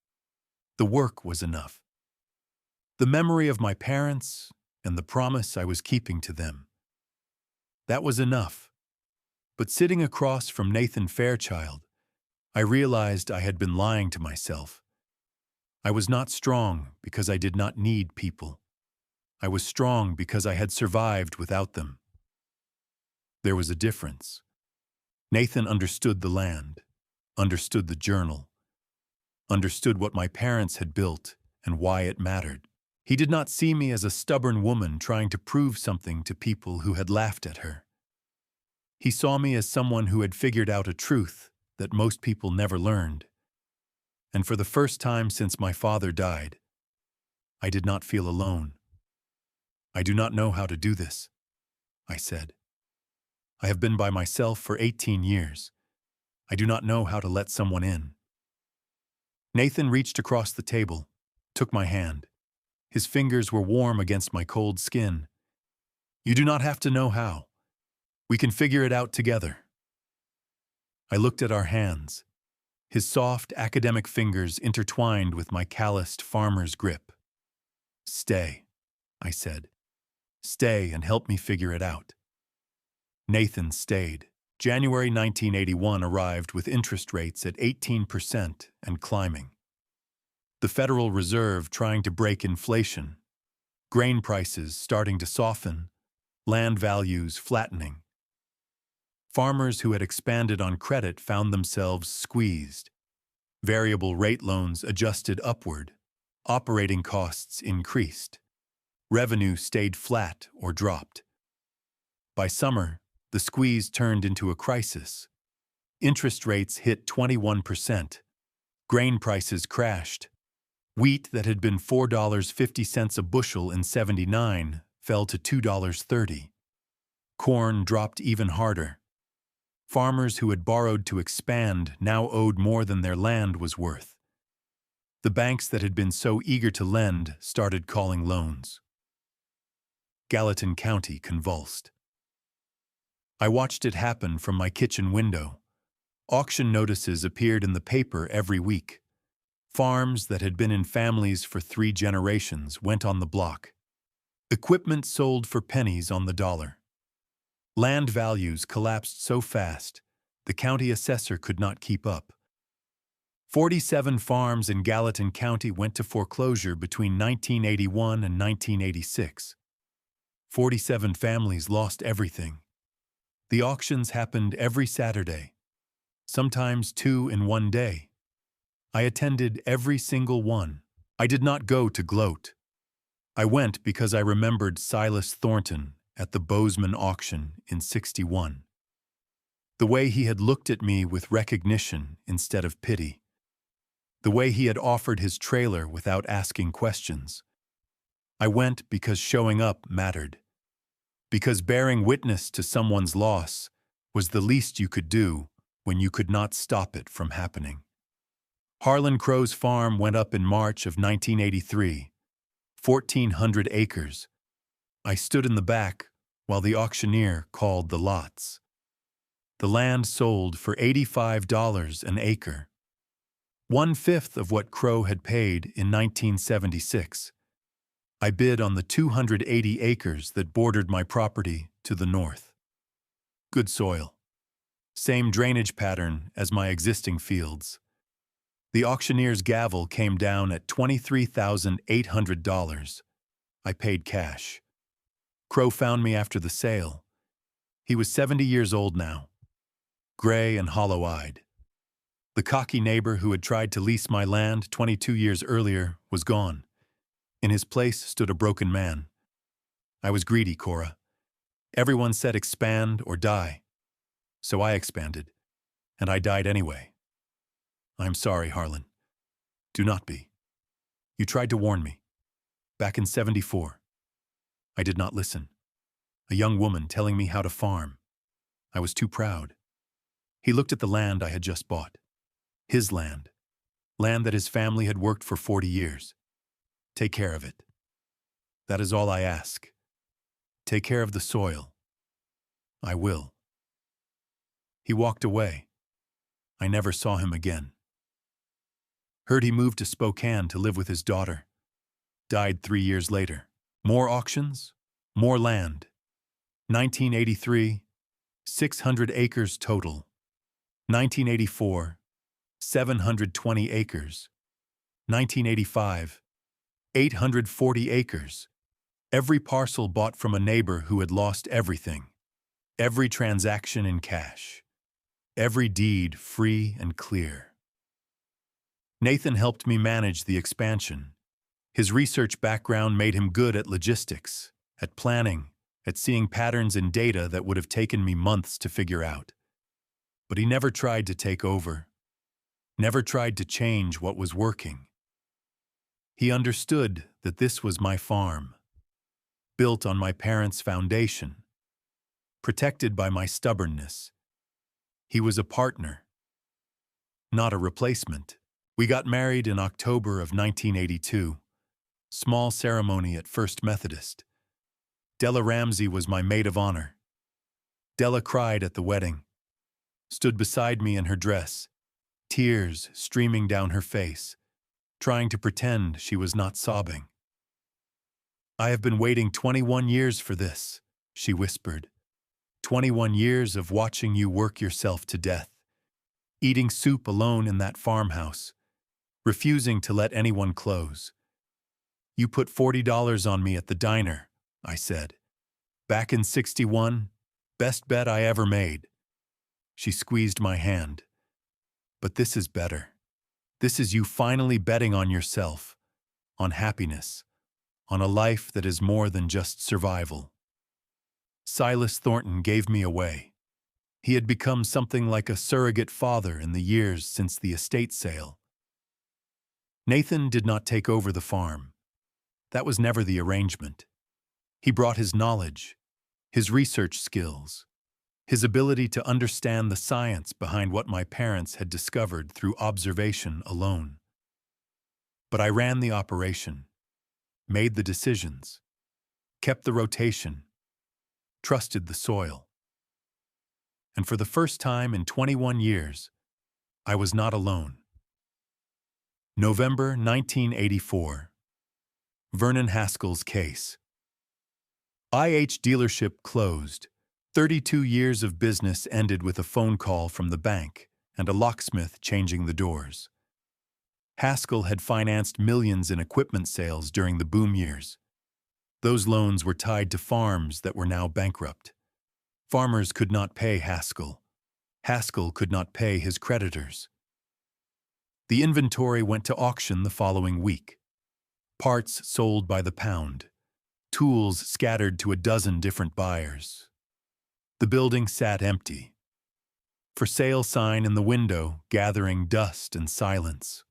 The work was enough. The memory of my parents and the promise I was keeping to them. That was enough. But sitting across from Nathan Fairchild, I realized I had been lying to myself. I was not strong because I did not need people. I was strong because I had survived without them. There was a difference. Nathan understood the land, understood the journal, understood what my parents had built and why it mattered. He did not see me as a stubborn woman trying to prove something to people who had laughed at her. He saw me as someone who had figured out a truth that most people never learned. And for the first time since my father died, I did not feel alone. I do not know how to do this, I said. I have been by myself for 18 years. I do not know how to let someone in. Nathan reached across the table, took my hand. His fingers were warm against my cold skin. "You do not have to know how. We can figure it out together." I looked at our hands, his soft, academic fingers intertwined with my calloused farmer's grip. "Stay," I said. "Stay and help me figure it out." Nathan stayed. January 1981 arrived with interest rates at 18% and climbing. The Federal Reserve trying to break inflation, grain prices starting to soften, land values flattening. Farmers who had expanded on credit found themselves squeezed. Variable rate loans adjusted upward. Operating costs increased. Revenue stayed flat or dropped. By summer, the squeeze turned into a crisis. Interest rates hit 21%. Grain prices crashed. Wheat that had been $4.50 a bushel in '79 fell to $2.30. Corn dropped even harder. Farmers who had borrowed to expand now owed more than their land was worth. The banks that had been so eager to lend started calling loans. Gallatin County convulsed. I watched it happen from my kitchen window. Auction notices appeared in the paper every week. Farms that had been in families for 3 generations went on the block. Equipment sold for pennies on the dollar. Land values collapsed so fast, the county assessor could not keep up. 47 farms in Gallatin County went to foreclosure between 1981 and 1986. 47 families lost everything. The auctions happened every Saturday, sometimes 2 in one day. I attended every single one. I did not go to gloat. I went because I remembered Silas Thornton at the Bozeman auction in '61. The way he had looked at me with recognition instead of pity. The way he had offered his trailer without asking questions. I went because showing up mattered. Because bearing witness to someone's loss was the least you could do when you could not stop it from happening. Harlan Crow's farm went up in March of 1983, 1,400 acres. I stood in the back while the auctioneer called the lots. The land sold for $85 an acre, 1/5 of what Crow had paid in 1976. I bid on the 280 acres that bordered my property to the north. Good soil. Same drainage pattern as my existing fields. The auctioneer's gavel came down at $23,800. I paid cash. Crow found me after the sale. He was 70 years old now, gray and hollow-eyed. The cocky neighbor who had tried to lease my land 22 years earlier was gone. In his place stood a broken man. I was greedy, Cora. Everyone said expand or die. So I expanded, and I died anyway. I'm sorry, Harlan. Do not be. You tried to warn me. Back in '74. I did not listen. A young woman telling me how to farm. I was too proud. He looked at the land I had just bought. His land. Land that his family had worked for 40 years. Take care of it. That is all I ask. Take care of the soil. I will. He walked away. I never saw him again. Heard he moved to Spokane to live with his daughter. Died 3 years later. More auctions, more land. 1983, 600 acres total. 1984, 720 acres. 1985, 840 acres. Every parcel bought from a neighbor who had lost everything. Every transaction in cash. Every deed free and clear. Nathan helped me manage the expansion. His research background made him good at logistics, at planning, at seeing patterns in data that would have taken me months to figure out. But he never tried to take over. Never tried to change what was working. He understood that this was my farm, built on my parents' foundation, protected by my stubbornness. He was a partner, not a replacement. We got married in October of 1982. Small ceremony at First Methodist. Della Ramsey was my maid of honor. Della cried at the wedding, stood beside me in her dress, tears streaming down her face, trying to pretend she was not sobbing. "I have been waiting 21 years for this," she whispered. 21 years of watching you work yourself to death, eating soup alone in that farmhouse, refusing to let anyone close. "You put $40 on me at the diner," I said. "Back in '61, best bet I ever made." She squeezed my hand. "But this is better. This is you finally betting on yourself, on happiness, on a life that is more than just survival." Silas Thornton gave me away. He had become something like a surrogate father in the years since the estate sale. Nathan did not take over the farm. That was never the arrangement. He brought his knowledge, his research skills, his ability to understand the science behind what my parents had discovered through observation alone. But I ran the operation, made the decisions, kept the rotation, trusted the soil. And for the first time in 21 years, I was not alone. November 1984. Vernon Haskell's case. IH dealership closed. 32 years of business ended with a phone call from the bank and a locksmith changing the doors. Haskell had financed millions in equipment sales during the boom years. Those loans were tied to farms that were now bankrupt. Farmers could not pay Haskell. Haskell could not pay his creditors. The inventory went to auction the following week. Parts sold by the pound. Tools scattered to a dozen different buyers. The building sat empty. For sale sign in the window, gathering dust and silence.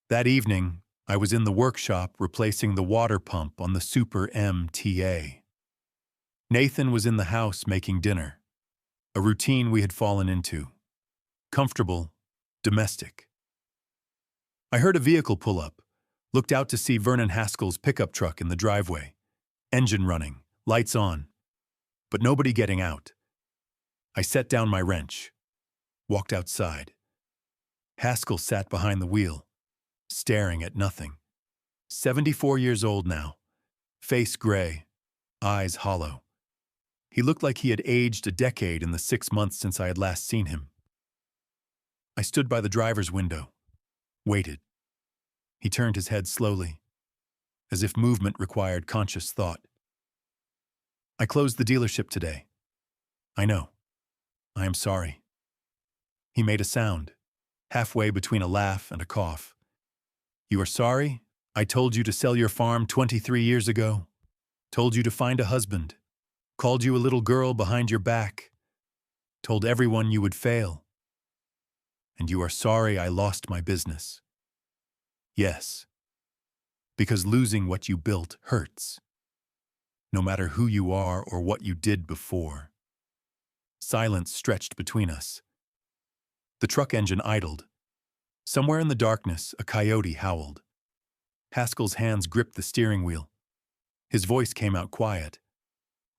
That evening, I was in the workshop replacing the water pump on the Super MTA. Nathan was in the house making dinner, a routine we had fallen into. Comfortable, domestic. I heard a vehicle pull up, looked out to see Vernon Haskell's pickup truck in the driveway. Engine running, lights on, but nobody getting out. I set down my wrench, walked outside. Haskell sat behind the wheel, staring at nothing. 74 years old now, face gray, eyes hollow. He looked like he had aged a decade in the 6 months since I had last seen him. I stood by the driver's window, waited. He turned his head slowly, as if movement required conscious thought. "I closed the dealership today. I know. I am sorry." He made a sound, halfway between a laugh and a cough. "You are sorry? I told you to sell your farm 23 years ago. Told you to find a husband. Called you a little girl behind your back. Told everyone you would fail. And you are sorry I lost my business." "Yes. Because losing what you built hurts. No matter who you are or what you did before." Silence stretched between us. The truck engine idled. Somewhere in the darkness, a coyote howled. Haskell's hands gripped the steering wheel. His voice came out quiet,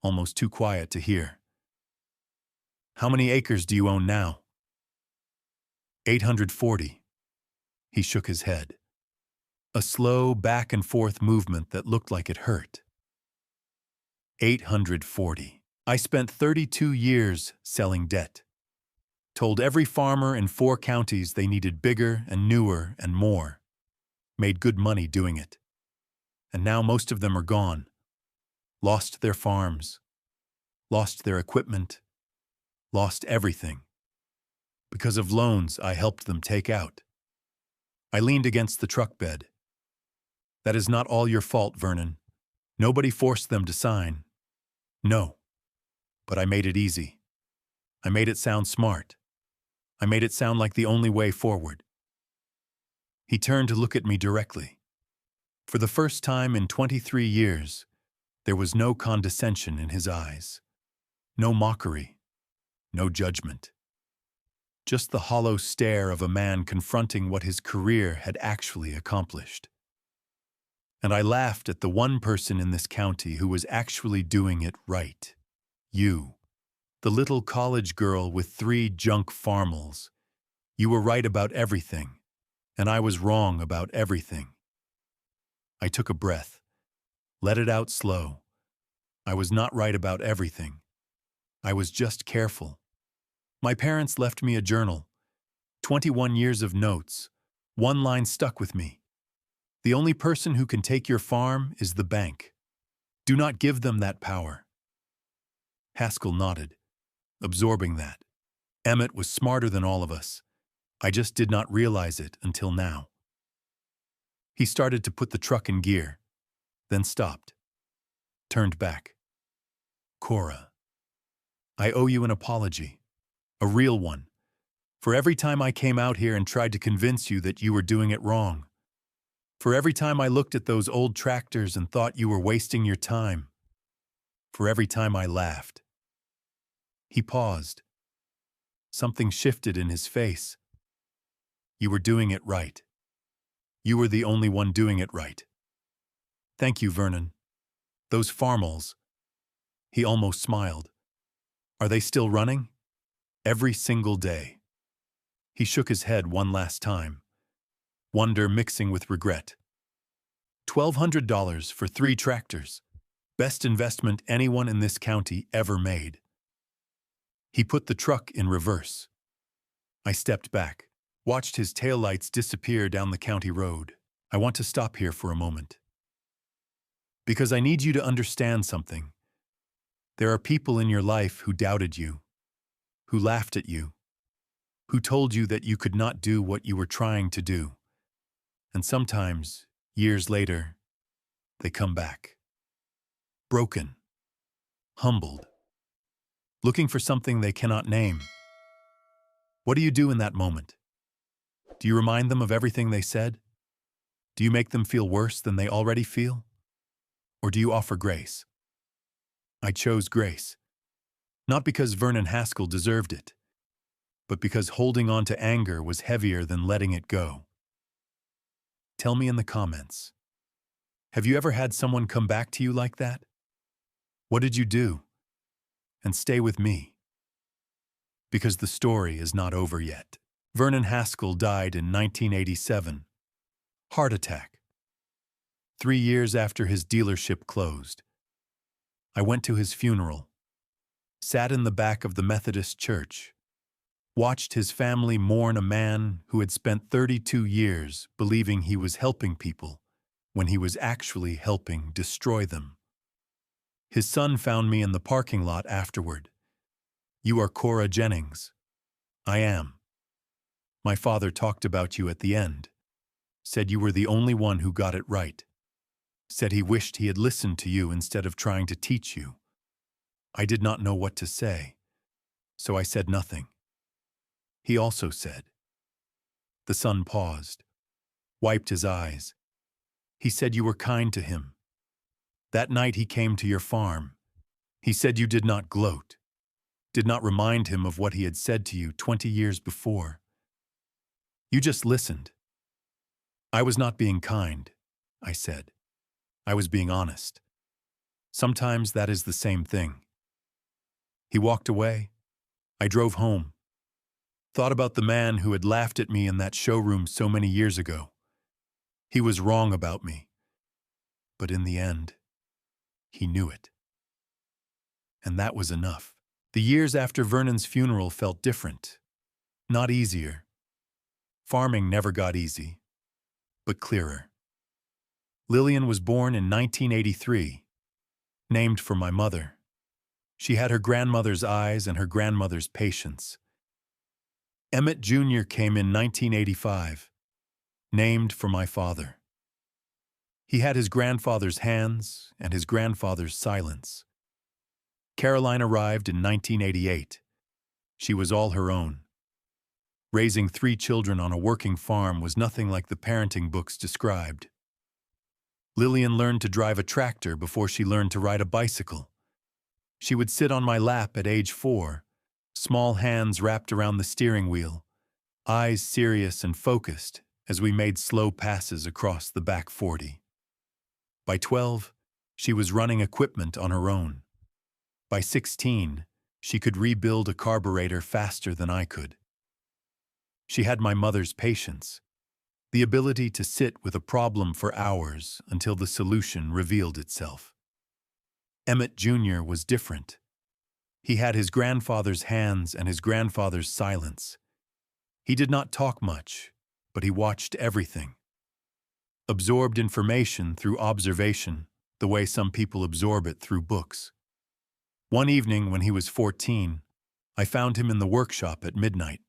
almost too quiet to hear. "How many acres do you own now?" 840. He shook his head. A slow back and forth movement that looked like it hurt. 840. I spent 32 years selling debt. Told every farmer in 4 counties they needed bigger and newer and more. Made good money doing it. And now most of them are gone. Lost their farms. Lost their equipment. Lost everything. Because of loans I helped them take out. I leaned against the truck bed. "That is not all your fault, Vernon. Nobody forced them to sign. No. But I made it easy. I made it sound smart. I made it sound like the only way forward." He turned to look at me directly. For the first time in 23 years, there was no condescension in his eyes. No mockery. No judgment. just the hollow stare of a man confronting what his career had actually accomplished. And I laughed at the one person in this county who was actually doing it right. You, the little college girl with 3 junk farmals. You were right about everything, and I was wrong about everything. I took a breath, let it out slow. I was not right about everything. I was just careful. My parents left me a journal, 21 years of notes. One line stuck with me. The only person who can take your farm is the bank. Do not give them that power. Haskell nodded, absorbing that. Emmett was smarter than all of us. I just did not realize it until now. He started to put the truck in gear, then stopped, turned back. Cora, I owe you an apology, a real one, for every time I came out here and tried to convince you that you were doing it wrong. For every time I looked at those old tractors and thought you were wasting your time. For every time I laughed. He paused. Something shifted in his face. You were doing it right. You were the only one doing it right. Thank you, Vernon. Those farmals. He almost smiled. Are they still running? Every single day. He shook his head one last time. Wonder mixing with regret. $1,200 for 3 tractors. Best investment anyone in this county ever made. He put the truck in reverse. I stepped back, watched his taillights disappear down the county road. I want to stop here for a moment. Because I need you to understand something. There are people in your life who doubted you, who laughed at you, who told you that you could not do what you were trying to do. And sometimes, years later, they come back. Broken, humbled, looking for something they cannot name. What do you do in that moment? Do you remind them of everything they said? Do you make them feel worse than they already feel? Or do you offer grace? I chose grace, not because Vernon Haskell deserved it, but because holding on to anger was heavier than letting it go. Tell me in the comments. Have you ever had someone come back to you like that? What did you do? And stay with me. Because the story is not over yet. Vernon Haskell died in 1987. Heart attack. 3 years after his dealership closed. I went to his funeral. Sat in the back of the Methodist church. Watched his family mourn a man who had spent 32 years believing he was helping people when he was actually helping destroy them. His son found me in the parking lot afterward. You are Cora Jennings. I am. My father talked about you at the end. Said you were the only one who got it right. Said he wished he had listened to you instead of trying to teach you. I did not know what to say, so I said nothing. He also said. The son paused, wiped his eyes. He said you were kind to him. That night he came to your farm. He said you did not gloat, did not remind him of what he had said to you 20 years before. You just listened. I was not being kind, I said. I was being honest. Sometimes that is the same thing. He walked away. I drove home. Thought about the man who had laughed at me in that showroom so many years ago. He was wrong about me. But in the end, he knew it. And that was enough. The years after Vernon's funeral felt different. Not easier. Farming never got easy, but clearer. Lillian was born in 1983, named for my mother. She had her grandmother's eyes and her grandmother's patience. Emmett Jr. came in 1985, named for my father. He had his grandfather's hands and his grandfather's silence. Caroline arrived in 1988. She was all her own. Raising 3 children on a working farm was nothing like the parenting books described. Lillian learned to drive a tractor before she learned to ride a bicycle. She would sit on my lap at age 4, small hands wrapped around the steering wheel, eyes serious and focused as we made slow passes across the back 40. By 12, she was running equipment on her own. By 16, she could rebuild a carburetor faster than I could. She had my mother's patience, the ability to sit with a problem for hours until the solution revealed itself. Emmett Jr. was different. He had his grandfather's hands and his grandfather's silence. He did not talk much, but he watched everything. Absorbed information through observation, the way some people absorb it through books. One evening when he was 14, I found him in the workshop at midnight.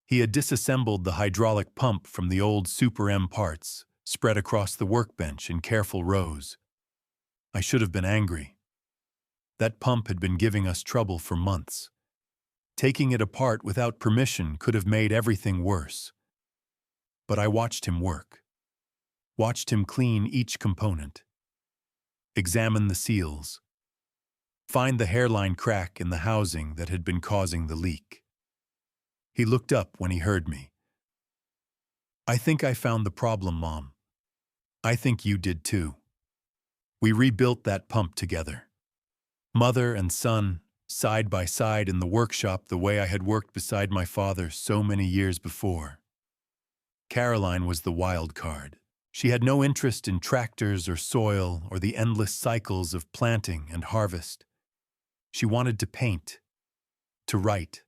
He had disassembled the hydraulic pump from the old Super M parts, spread across the workbench in careful rows. I should have been angry. That pump had been giving us trouble for months. Taking it apart without permission could have made everything worse. But I watched him work. Watched him clean each component. Examine the seals. Find the hairline crack in the housing that had been causing the leak. He looked up when he heard me. "I think I found the problem, Mom. I think you did too." We rebuilt that pump together. Mother and son, side by side in the workshop the way I had worked beside my father so many years before. Caroline was the wild card. She had no interest in tractors or soil or the endless cycles of planting and harvest. She wanted to paint, to write,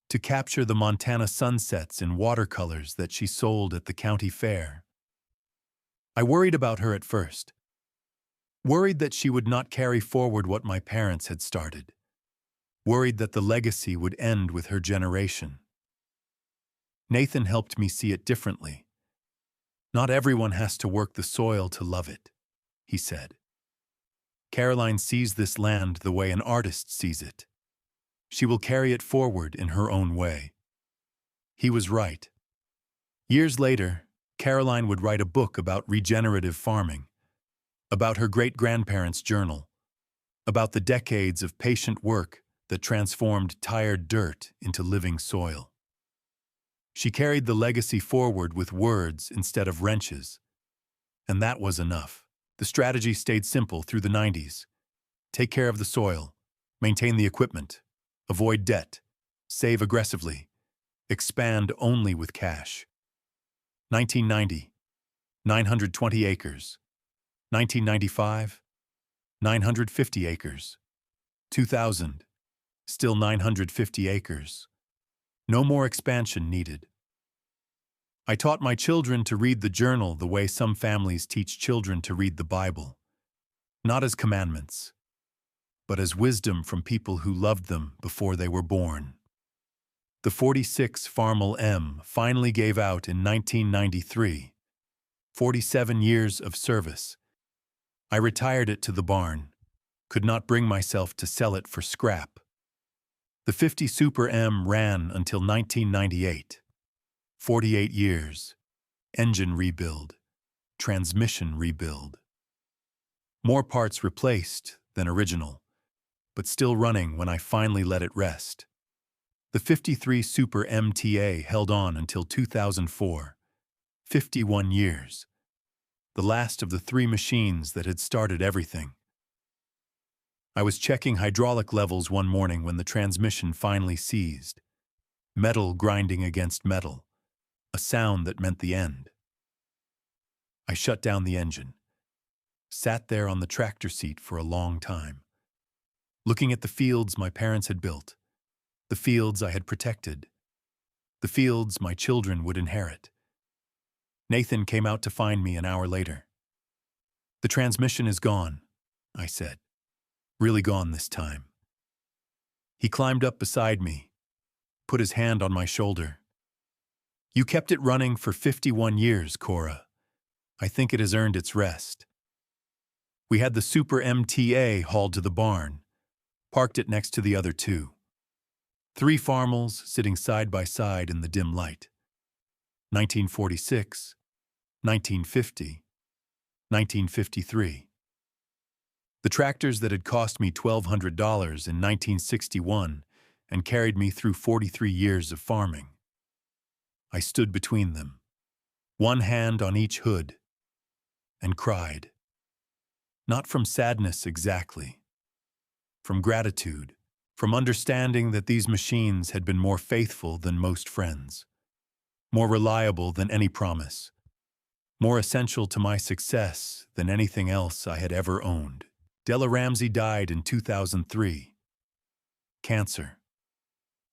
to capture the Montana sunsets in watercolors that she sold at the county fair. I worried about her at first. Worried that she would not carry forward what my parents had started. Worried that the legacy would end with her generation. Nathan helped me see it differently. "Not everyone has to work the soil to love it," he said. "Caroline sees this land the way an artist sees it. She will carry it forward in her own way." He was right. Years later, Caroline would write a book about regenerative farming, about her great-grandparents' journal, about the decades of patient work that transformed tired dirt into living soil. She carried the legacy forward with words instead of wrenches. And that was enough. The strategy stayed simple through the 90s. Take care of the soil, maintain the equipment, avoid debt, save aggressively, expand only with cash. 1990, 920 acres. 1995, 950 acres. 2000, still 950 acres. No more expansion needed. I taught my children to read the journal the way some families teach children to read the Bible. Not as commandments, but as wisdom from people who loved them before they were born. The 46 Farmal M finally gave out in 1993. 47 years of service. I retired it to the barn. Could not bring myself to sell it for scrap. The 50 Super M ran until 1998. 48 years. Engine rebuild. Transmission rebuild. More parts replaced than original, but still running when I finally let it rest. The 53 Super MTA held on until 2004. 51 years. The last of the 3 machines that had started everything. I was checking hydraulic levels one morning when the transmission finally seized. Metal grinding against metal. A sound that meant the end. I shut down the engine. Sat there on the tractor seat for a long time. Looking at the fields my parents had built. The fields I had protected. The fields my children would inherit. Nathan came out to find me an hour later. "The transmission is gone," I said. "Really gone this time." He climbed up beside me, put his hand on my shoulder. "You kept it running for 51 years, Cora. I think it has earned its rest." We had the Super MTA hauled to the barn, parked it next to the other 2. 3 Farmals sitting side by side in the dim light. 1946, 1950, 1953. The tractors that had cost me $1,200 in 1961 and carried me through 43 years of farming. I stood between them, one hand on each hood, and cried. Not from sadness exactly, from gratitude, from understanding that these machines had been more faithful than most friends, more reliable than any promise, more essential to my success than anything else I had ever owned. Della Ramsey died in 2003. Cancer.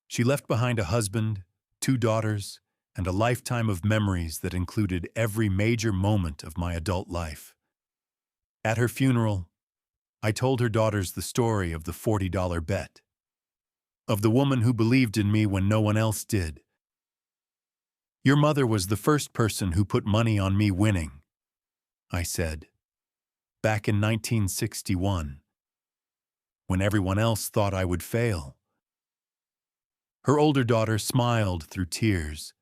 She left behind a husband, 2 daughters, and a lifetime of memories that included every major moment of my adult life. At her funeral, I told her daughters the story of the $40 bet, of the woman who believed in me when no one else did. Your mother was the first person who put money on me winning, I said, back in 1961, when everyone else thought I would fail. Her older daughter smiled through tears.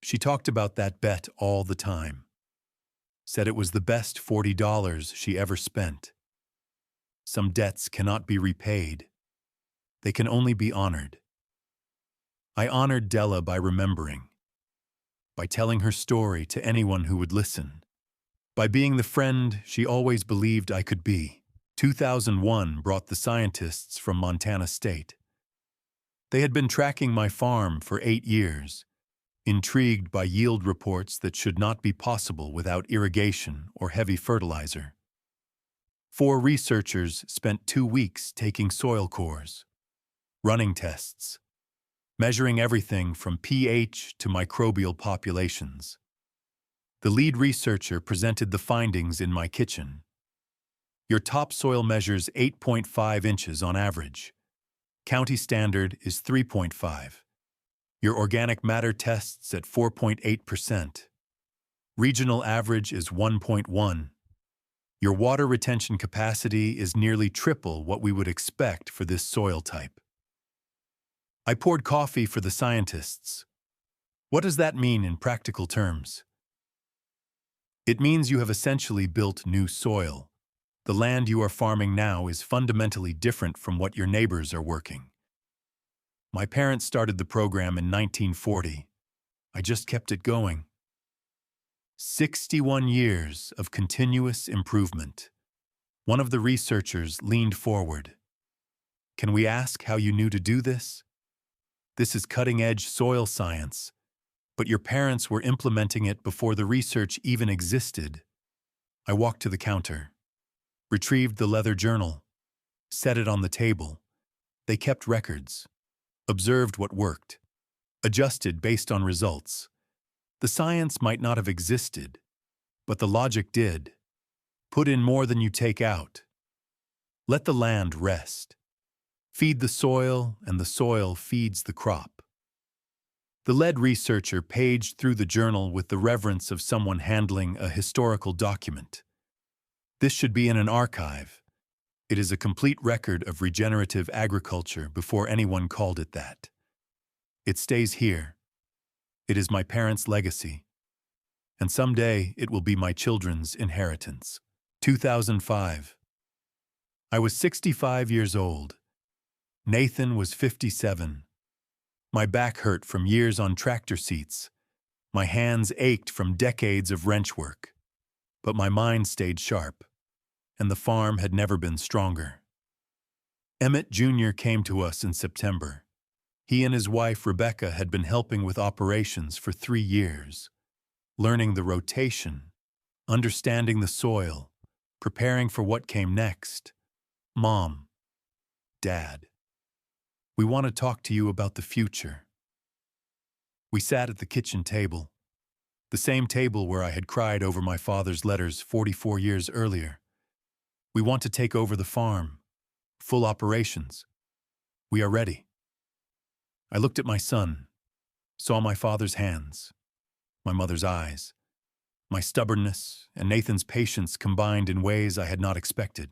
She talked about that bet all the time, said it was the best $40 she ever spent. Some debts cannot be repaid. They can only be honored. I honored Della by remembering, by telling her story to anyone who would listen, by being the friend she always believed I could be. 2001 brought the scientists from Montana State. They had been tracking my farm for 8 years, intrigued by yield reports that should not be possible without irrigation or heavy fertilizer. 4 researchers spent 2 weeks taking soil cores, running tests, measuring everything from pH to microbial populations. The lead researcher presented the findings in my kitchen. Your topsoil measures 8.5 inches on average. County standard is 3.5. Your organic matter tests at 4.8%. Regional average is 1.1. Your water retention capacity is nearly triple what we would expect for this soil type. I poured coffee for the scientists. What does that mean in practical terms? It means you have essentially built new soil. The land you are farming now is fundamentally different from what your neighbors are working. My parents started the program in 1940. I just kept it going. 61 years of continuous improvement. One of the researchers leaned forward. Can we ask how you knew to do this? This is cutting-edge soil science, but your parents were implementing it before the research even existed. I walked to the counter, retrieved the leather journal, set it on the table. They kept records, observed what worked, adjusted based on results. The science might not have existed, but the logic did. Put in more than you take out. Let the land rest. Feed the soil, and the soil feeds the crop. The lead researcher paged through the journal with the reverence of someone handling a historical document. This should be in an archive. It is a complete record of regenerative agriculture before anyone called it that. It stays here. It is my parents' legacy. And someday it will be my children's inheritance. 2005. I was 65 years old. Nathan was 57. My back hurt from years on tractor seats. My hands ached from decades of wrench work. But my mind stayed sharp, and the farm had never been stronger. Emmett Jr. came to us in September. He and his wife, Rebecca, had been helping with operations for 3 years, learning the rotation, understanding the soil, preparing for what came next. Mom, Dad, we want to talk to you about the future. We sat at the kitchen table, the same table where I had cried over my father's letters 44 years earlier. We want to take over the farm, full operations. We are ready. I looked at my son, saw my father's hands, my mother's eyes, my stubbornness and Nathan's patience combined in ways I had not expected.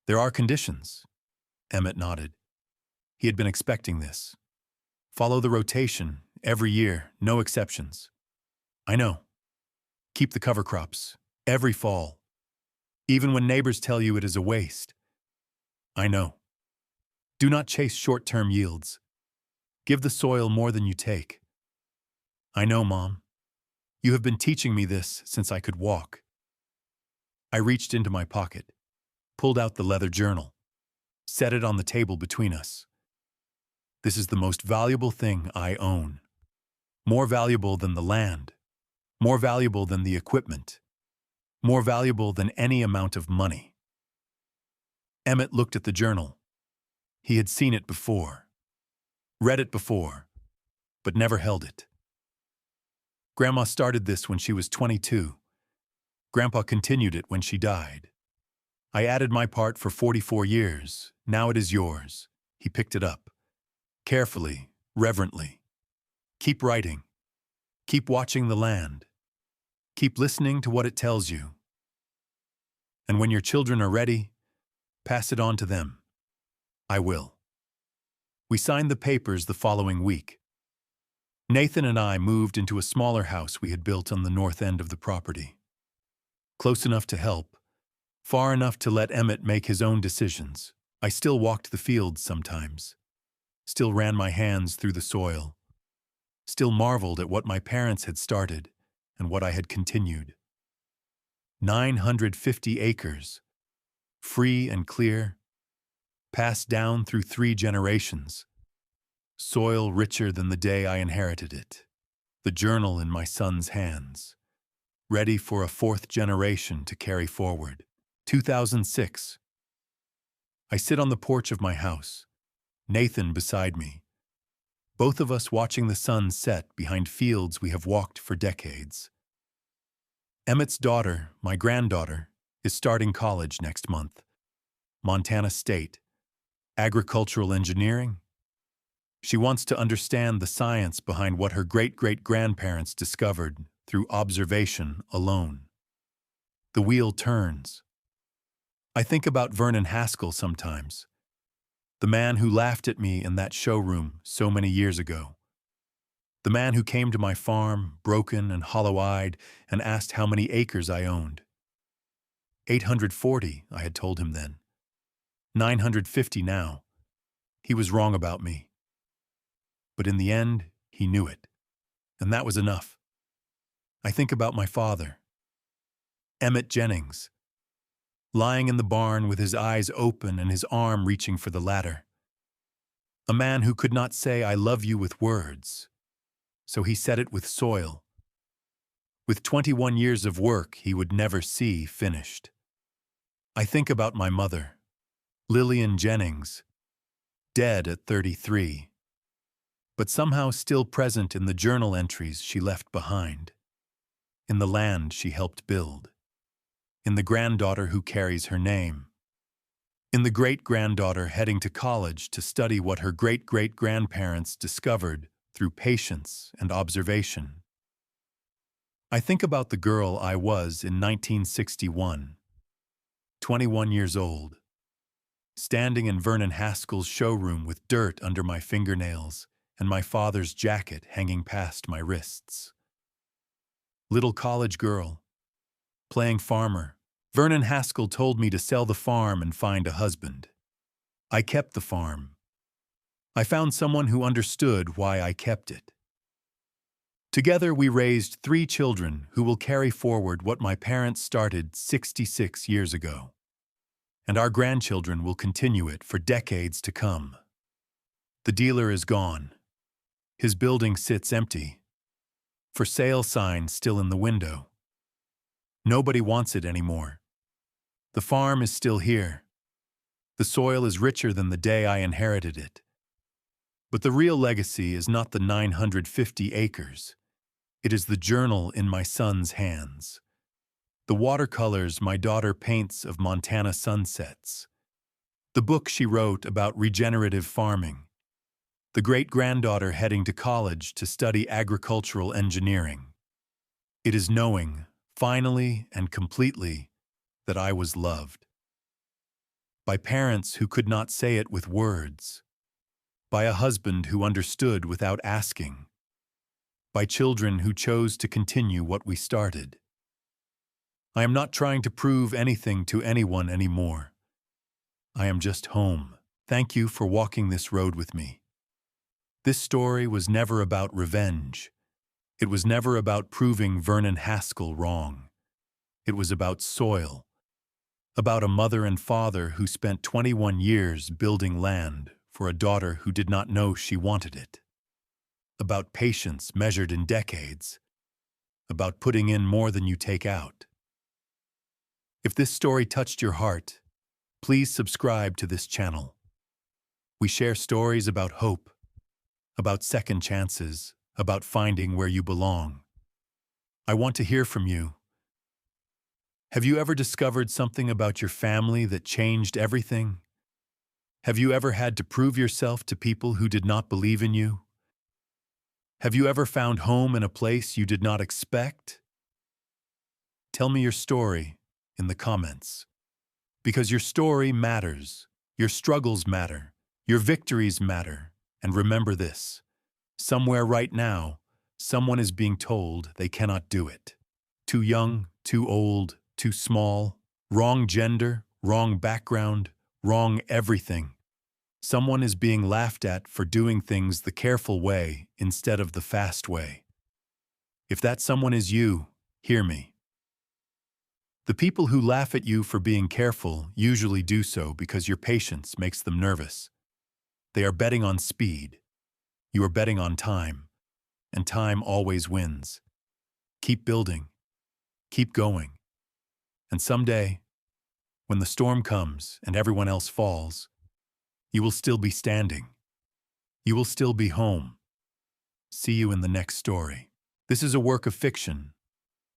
There are conditions, Emmett nodded. He had been expecting this. Follow the rotation, every year, no exceptions. I know. Keep the cover crops, every fall. Even when neighbors tell you it is a waste. I know. Do not chase short-term yields. Give the soil more than you take. I know, Mom. You have been teaching me this since I could walk. I reached into my pocket, pulled out the leather journal, set it on the table between us. This is the most valuable thing I own. More valuable than the land. More valuable than the equipment. More valuable than any amount of money. Emmett looked at the journal. He had seen it before, read it before, but never held it. Grandma started this when she was 22. Grandpa continued it when she died. I added my part for 44 years. Now it is yours. He picked it up. Carefully, reverently. Keep writing. Keep watching the land. Keep listening to what it tells you. And when your children are ready, pass it on to them. I will. We signed the papers the following week. Nathan and I moved into a smaller house we had built on the north end of the property. Close enough to help, far enough to let Emmett make his own decisions. I still walked the fields sometimes, still ran my hands through the soil, still marveled at what my parents had started and what I had continued. 950 acres, free and clear, passed down through 3 generations, soil richer than the day I inherited it, the journal in my son's hands, ready for a 4th generation to carry forward. 2006. I sit on the porch of my house, Nathan beside me, both of us watching the sun set behind fields we have walked for decades. Emmett's daughter, my granddaughter, is starting college next month. Montana State. Agricultural engineering. She wants to understand the science behind what her great-great-grandparents discovered through observation alone. The wheel turns. I think about Vernon Haskell sometimes, the man who laughed at me in that showroom so many years ago. The man who came to my farm, broken and hollow-eyed, and asked how many acres I owned. 840, I had told him then. 950 now. He was wrong about me. But in the end, he knew it, and that was enough. I think about my father, Emmett Jennings, lying in the barn with his eyes open and his arm reaching for the ladder. A man who could not say I love you with words, so he said it with soil. With 21 years of work he would never see finished. I think about my mother, Lillian Jennings, dead at 33, but somehow still present in the journal entries she left behind, in the land she helped build, in the granddaughter who carries her name, in the great-granddaughter heading to college to study what her great-great-grandparents discovered through patience and observation. I think about the girl I was in 1961, 21 years old, standing in Vernon Haskell's showroom with dirt under my fingernails and my father's jacket hanging past my wrists. Little college girl, playing farmer. Vernon Haskell told me to sell the farm and find a husband. I kept the farm. I found someone who understood why I kept it. Together we raised 3 children who will carry forward what my parents started 66 years ago. And our grandchildren will continue it for decades to come. The dealer is gone. His building sits empty. For sale sign still in the window. Nobody wants it anymore. The farm is still here. The soil is richer than the day I inherited it. But the real legacy is not the 950 acres. It is the journal in my son's hands. The watercolors my daughter paints of Montana sunsets. The book she wrote about regenerative farming. The great-granddaughter heading to college to study agricultural engineering. It is knowing, finally and completely, that I was loved. By parents who could not say it with words. By a husband who understood without asking. By children who chose to continue what we started. I am not trying to prove anything to anyone anymore. I am just home. Thank you for walking this road with me. This story was never about revenge. It was never about proving Vernon Haskell wrong. It was about soil, about a mother and father who spent 21 years building land for a daughter who did not know she wanted it. About patience measured in decades. About putting in more than you take out. If this story touched your heart, please subscribe to this channel. We share stories about hope, about second chances, about finding where you belong. I want to hear from you. Have you ever discovered something about your family that changed everything? Have you ever had to prove yourself to people who did not believe in you? Have you ever found home in a place you did not expect? Tell me your story in the comments. Because your story matters, your struggles matter, your victories matter, and remember this. Somewhere right now, someone is being told they cannot do it. Too young, too old, too small, wrong gender, wrong background, wrong everything. Someone is being laughed at for doing things the careful way instead of the fast way. If that someone is you, hear me. The people who laugh at you for being careful usually do so because your patience makes them nervous. They are betting on speed. You are betting on time, and time always wins. Keep building. Keep going. And someday, when the storm comes and everyone else falls, you will still be standing. You will still be home. See you in the next story. This is a work of fiction.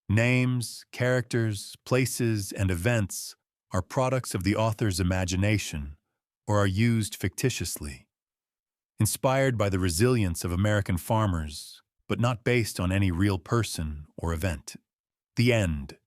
Names, characters, places, and events are products of the author's imagination or are used fictitiously. Inspired by the resilience of American farmers, but not based on any real person or event. The end.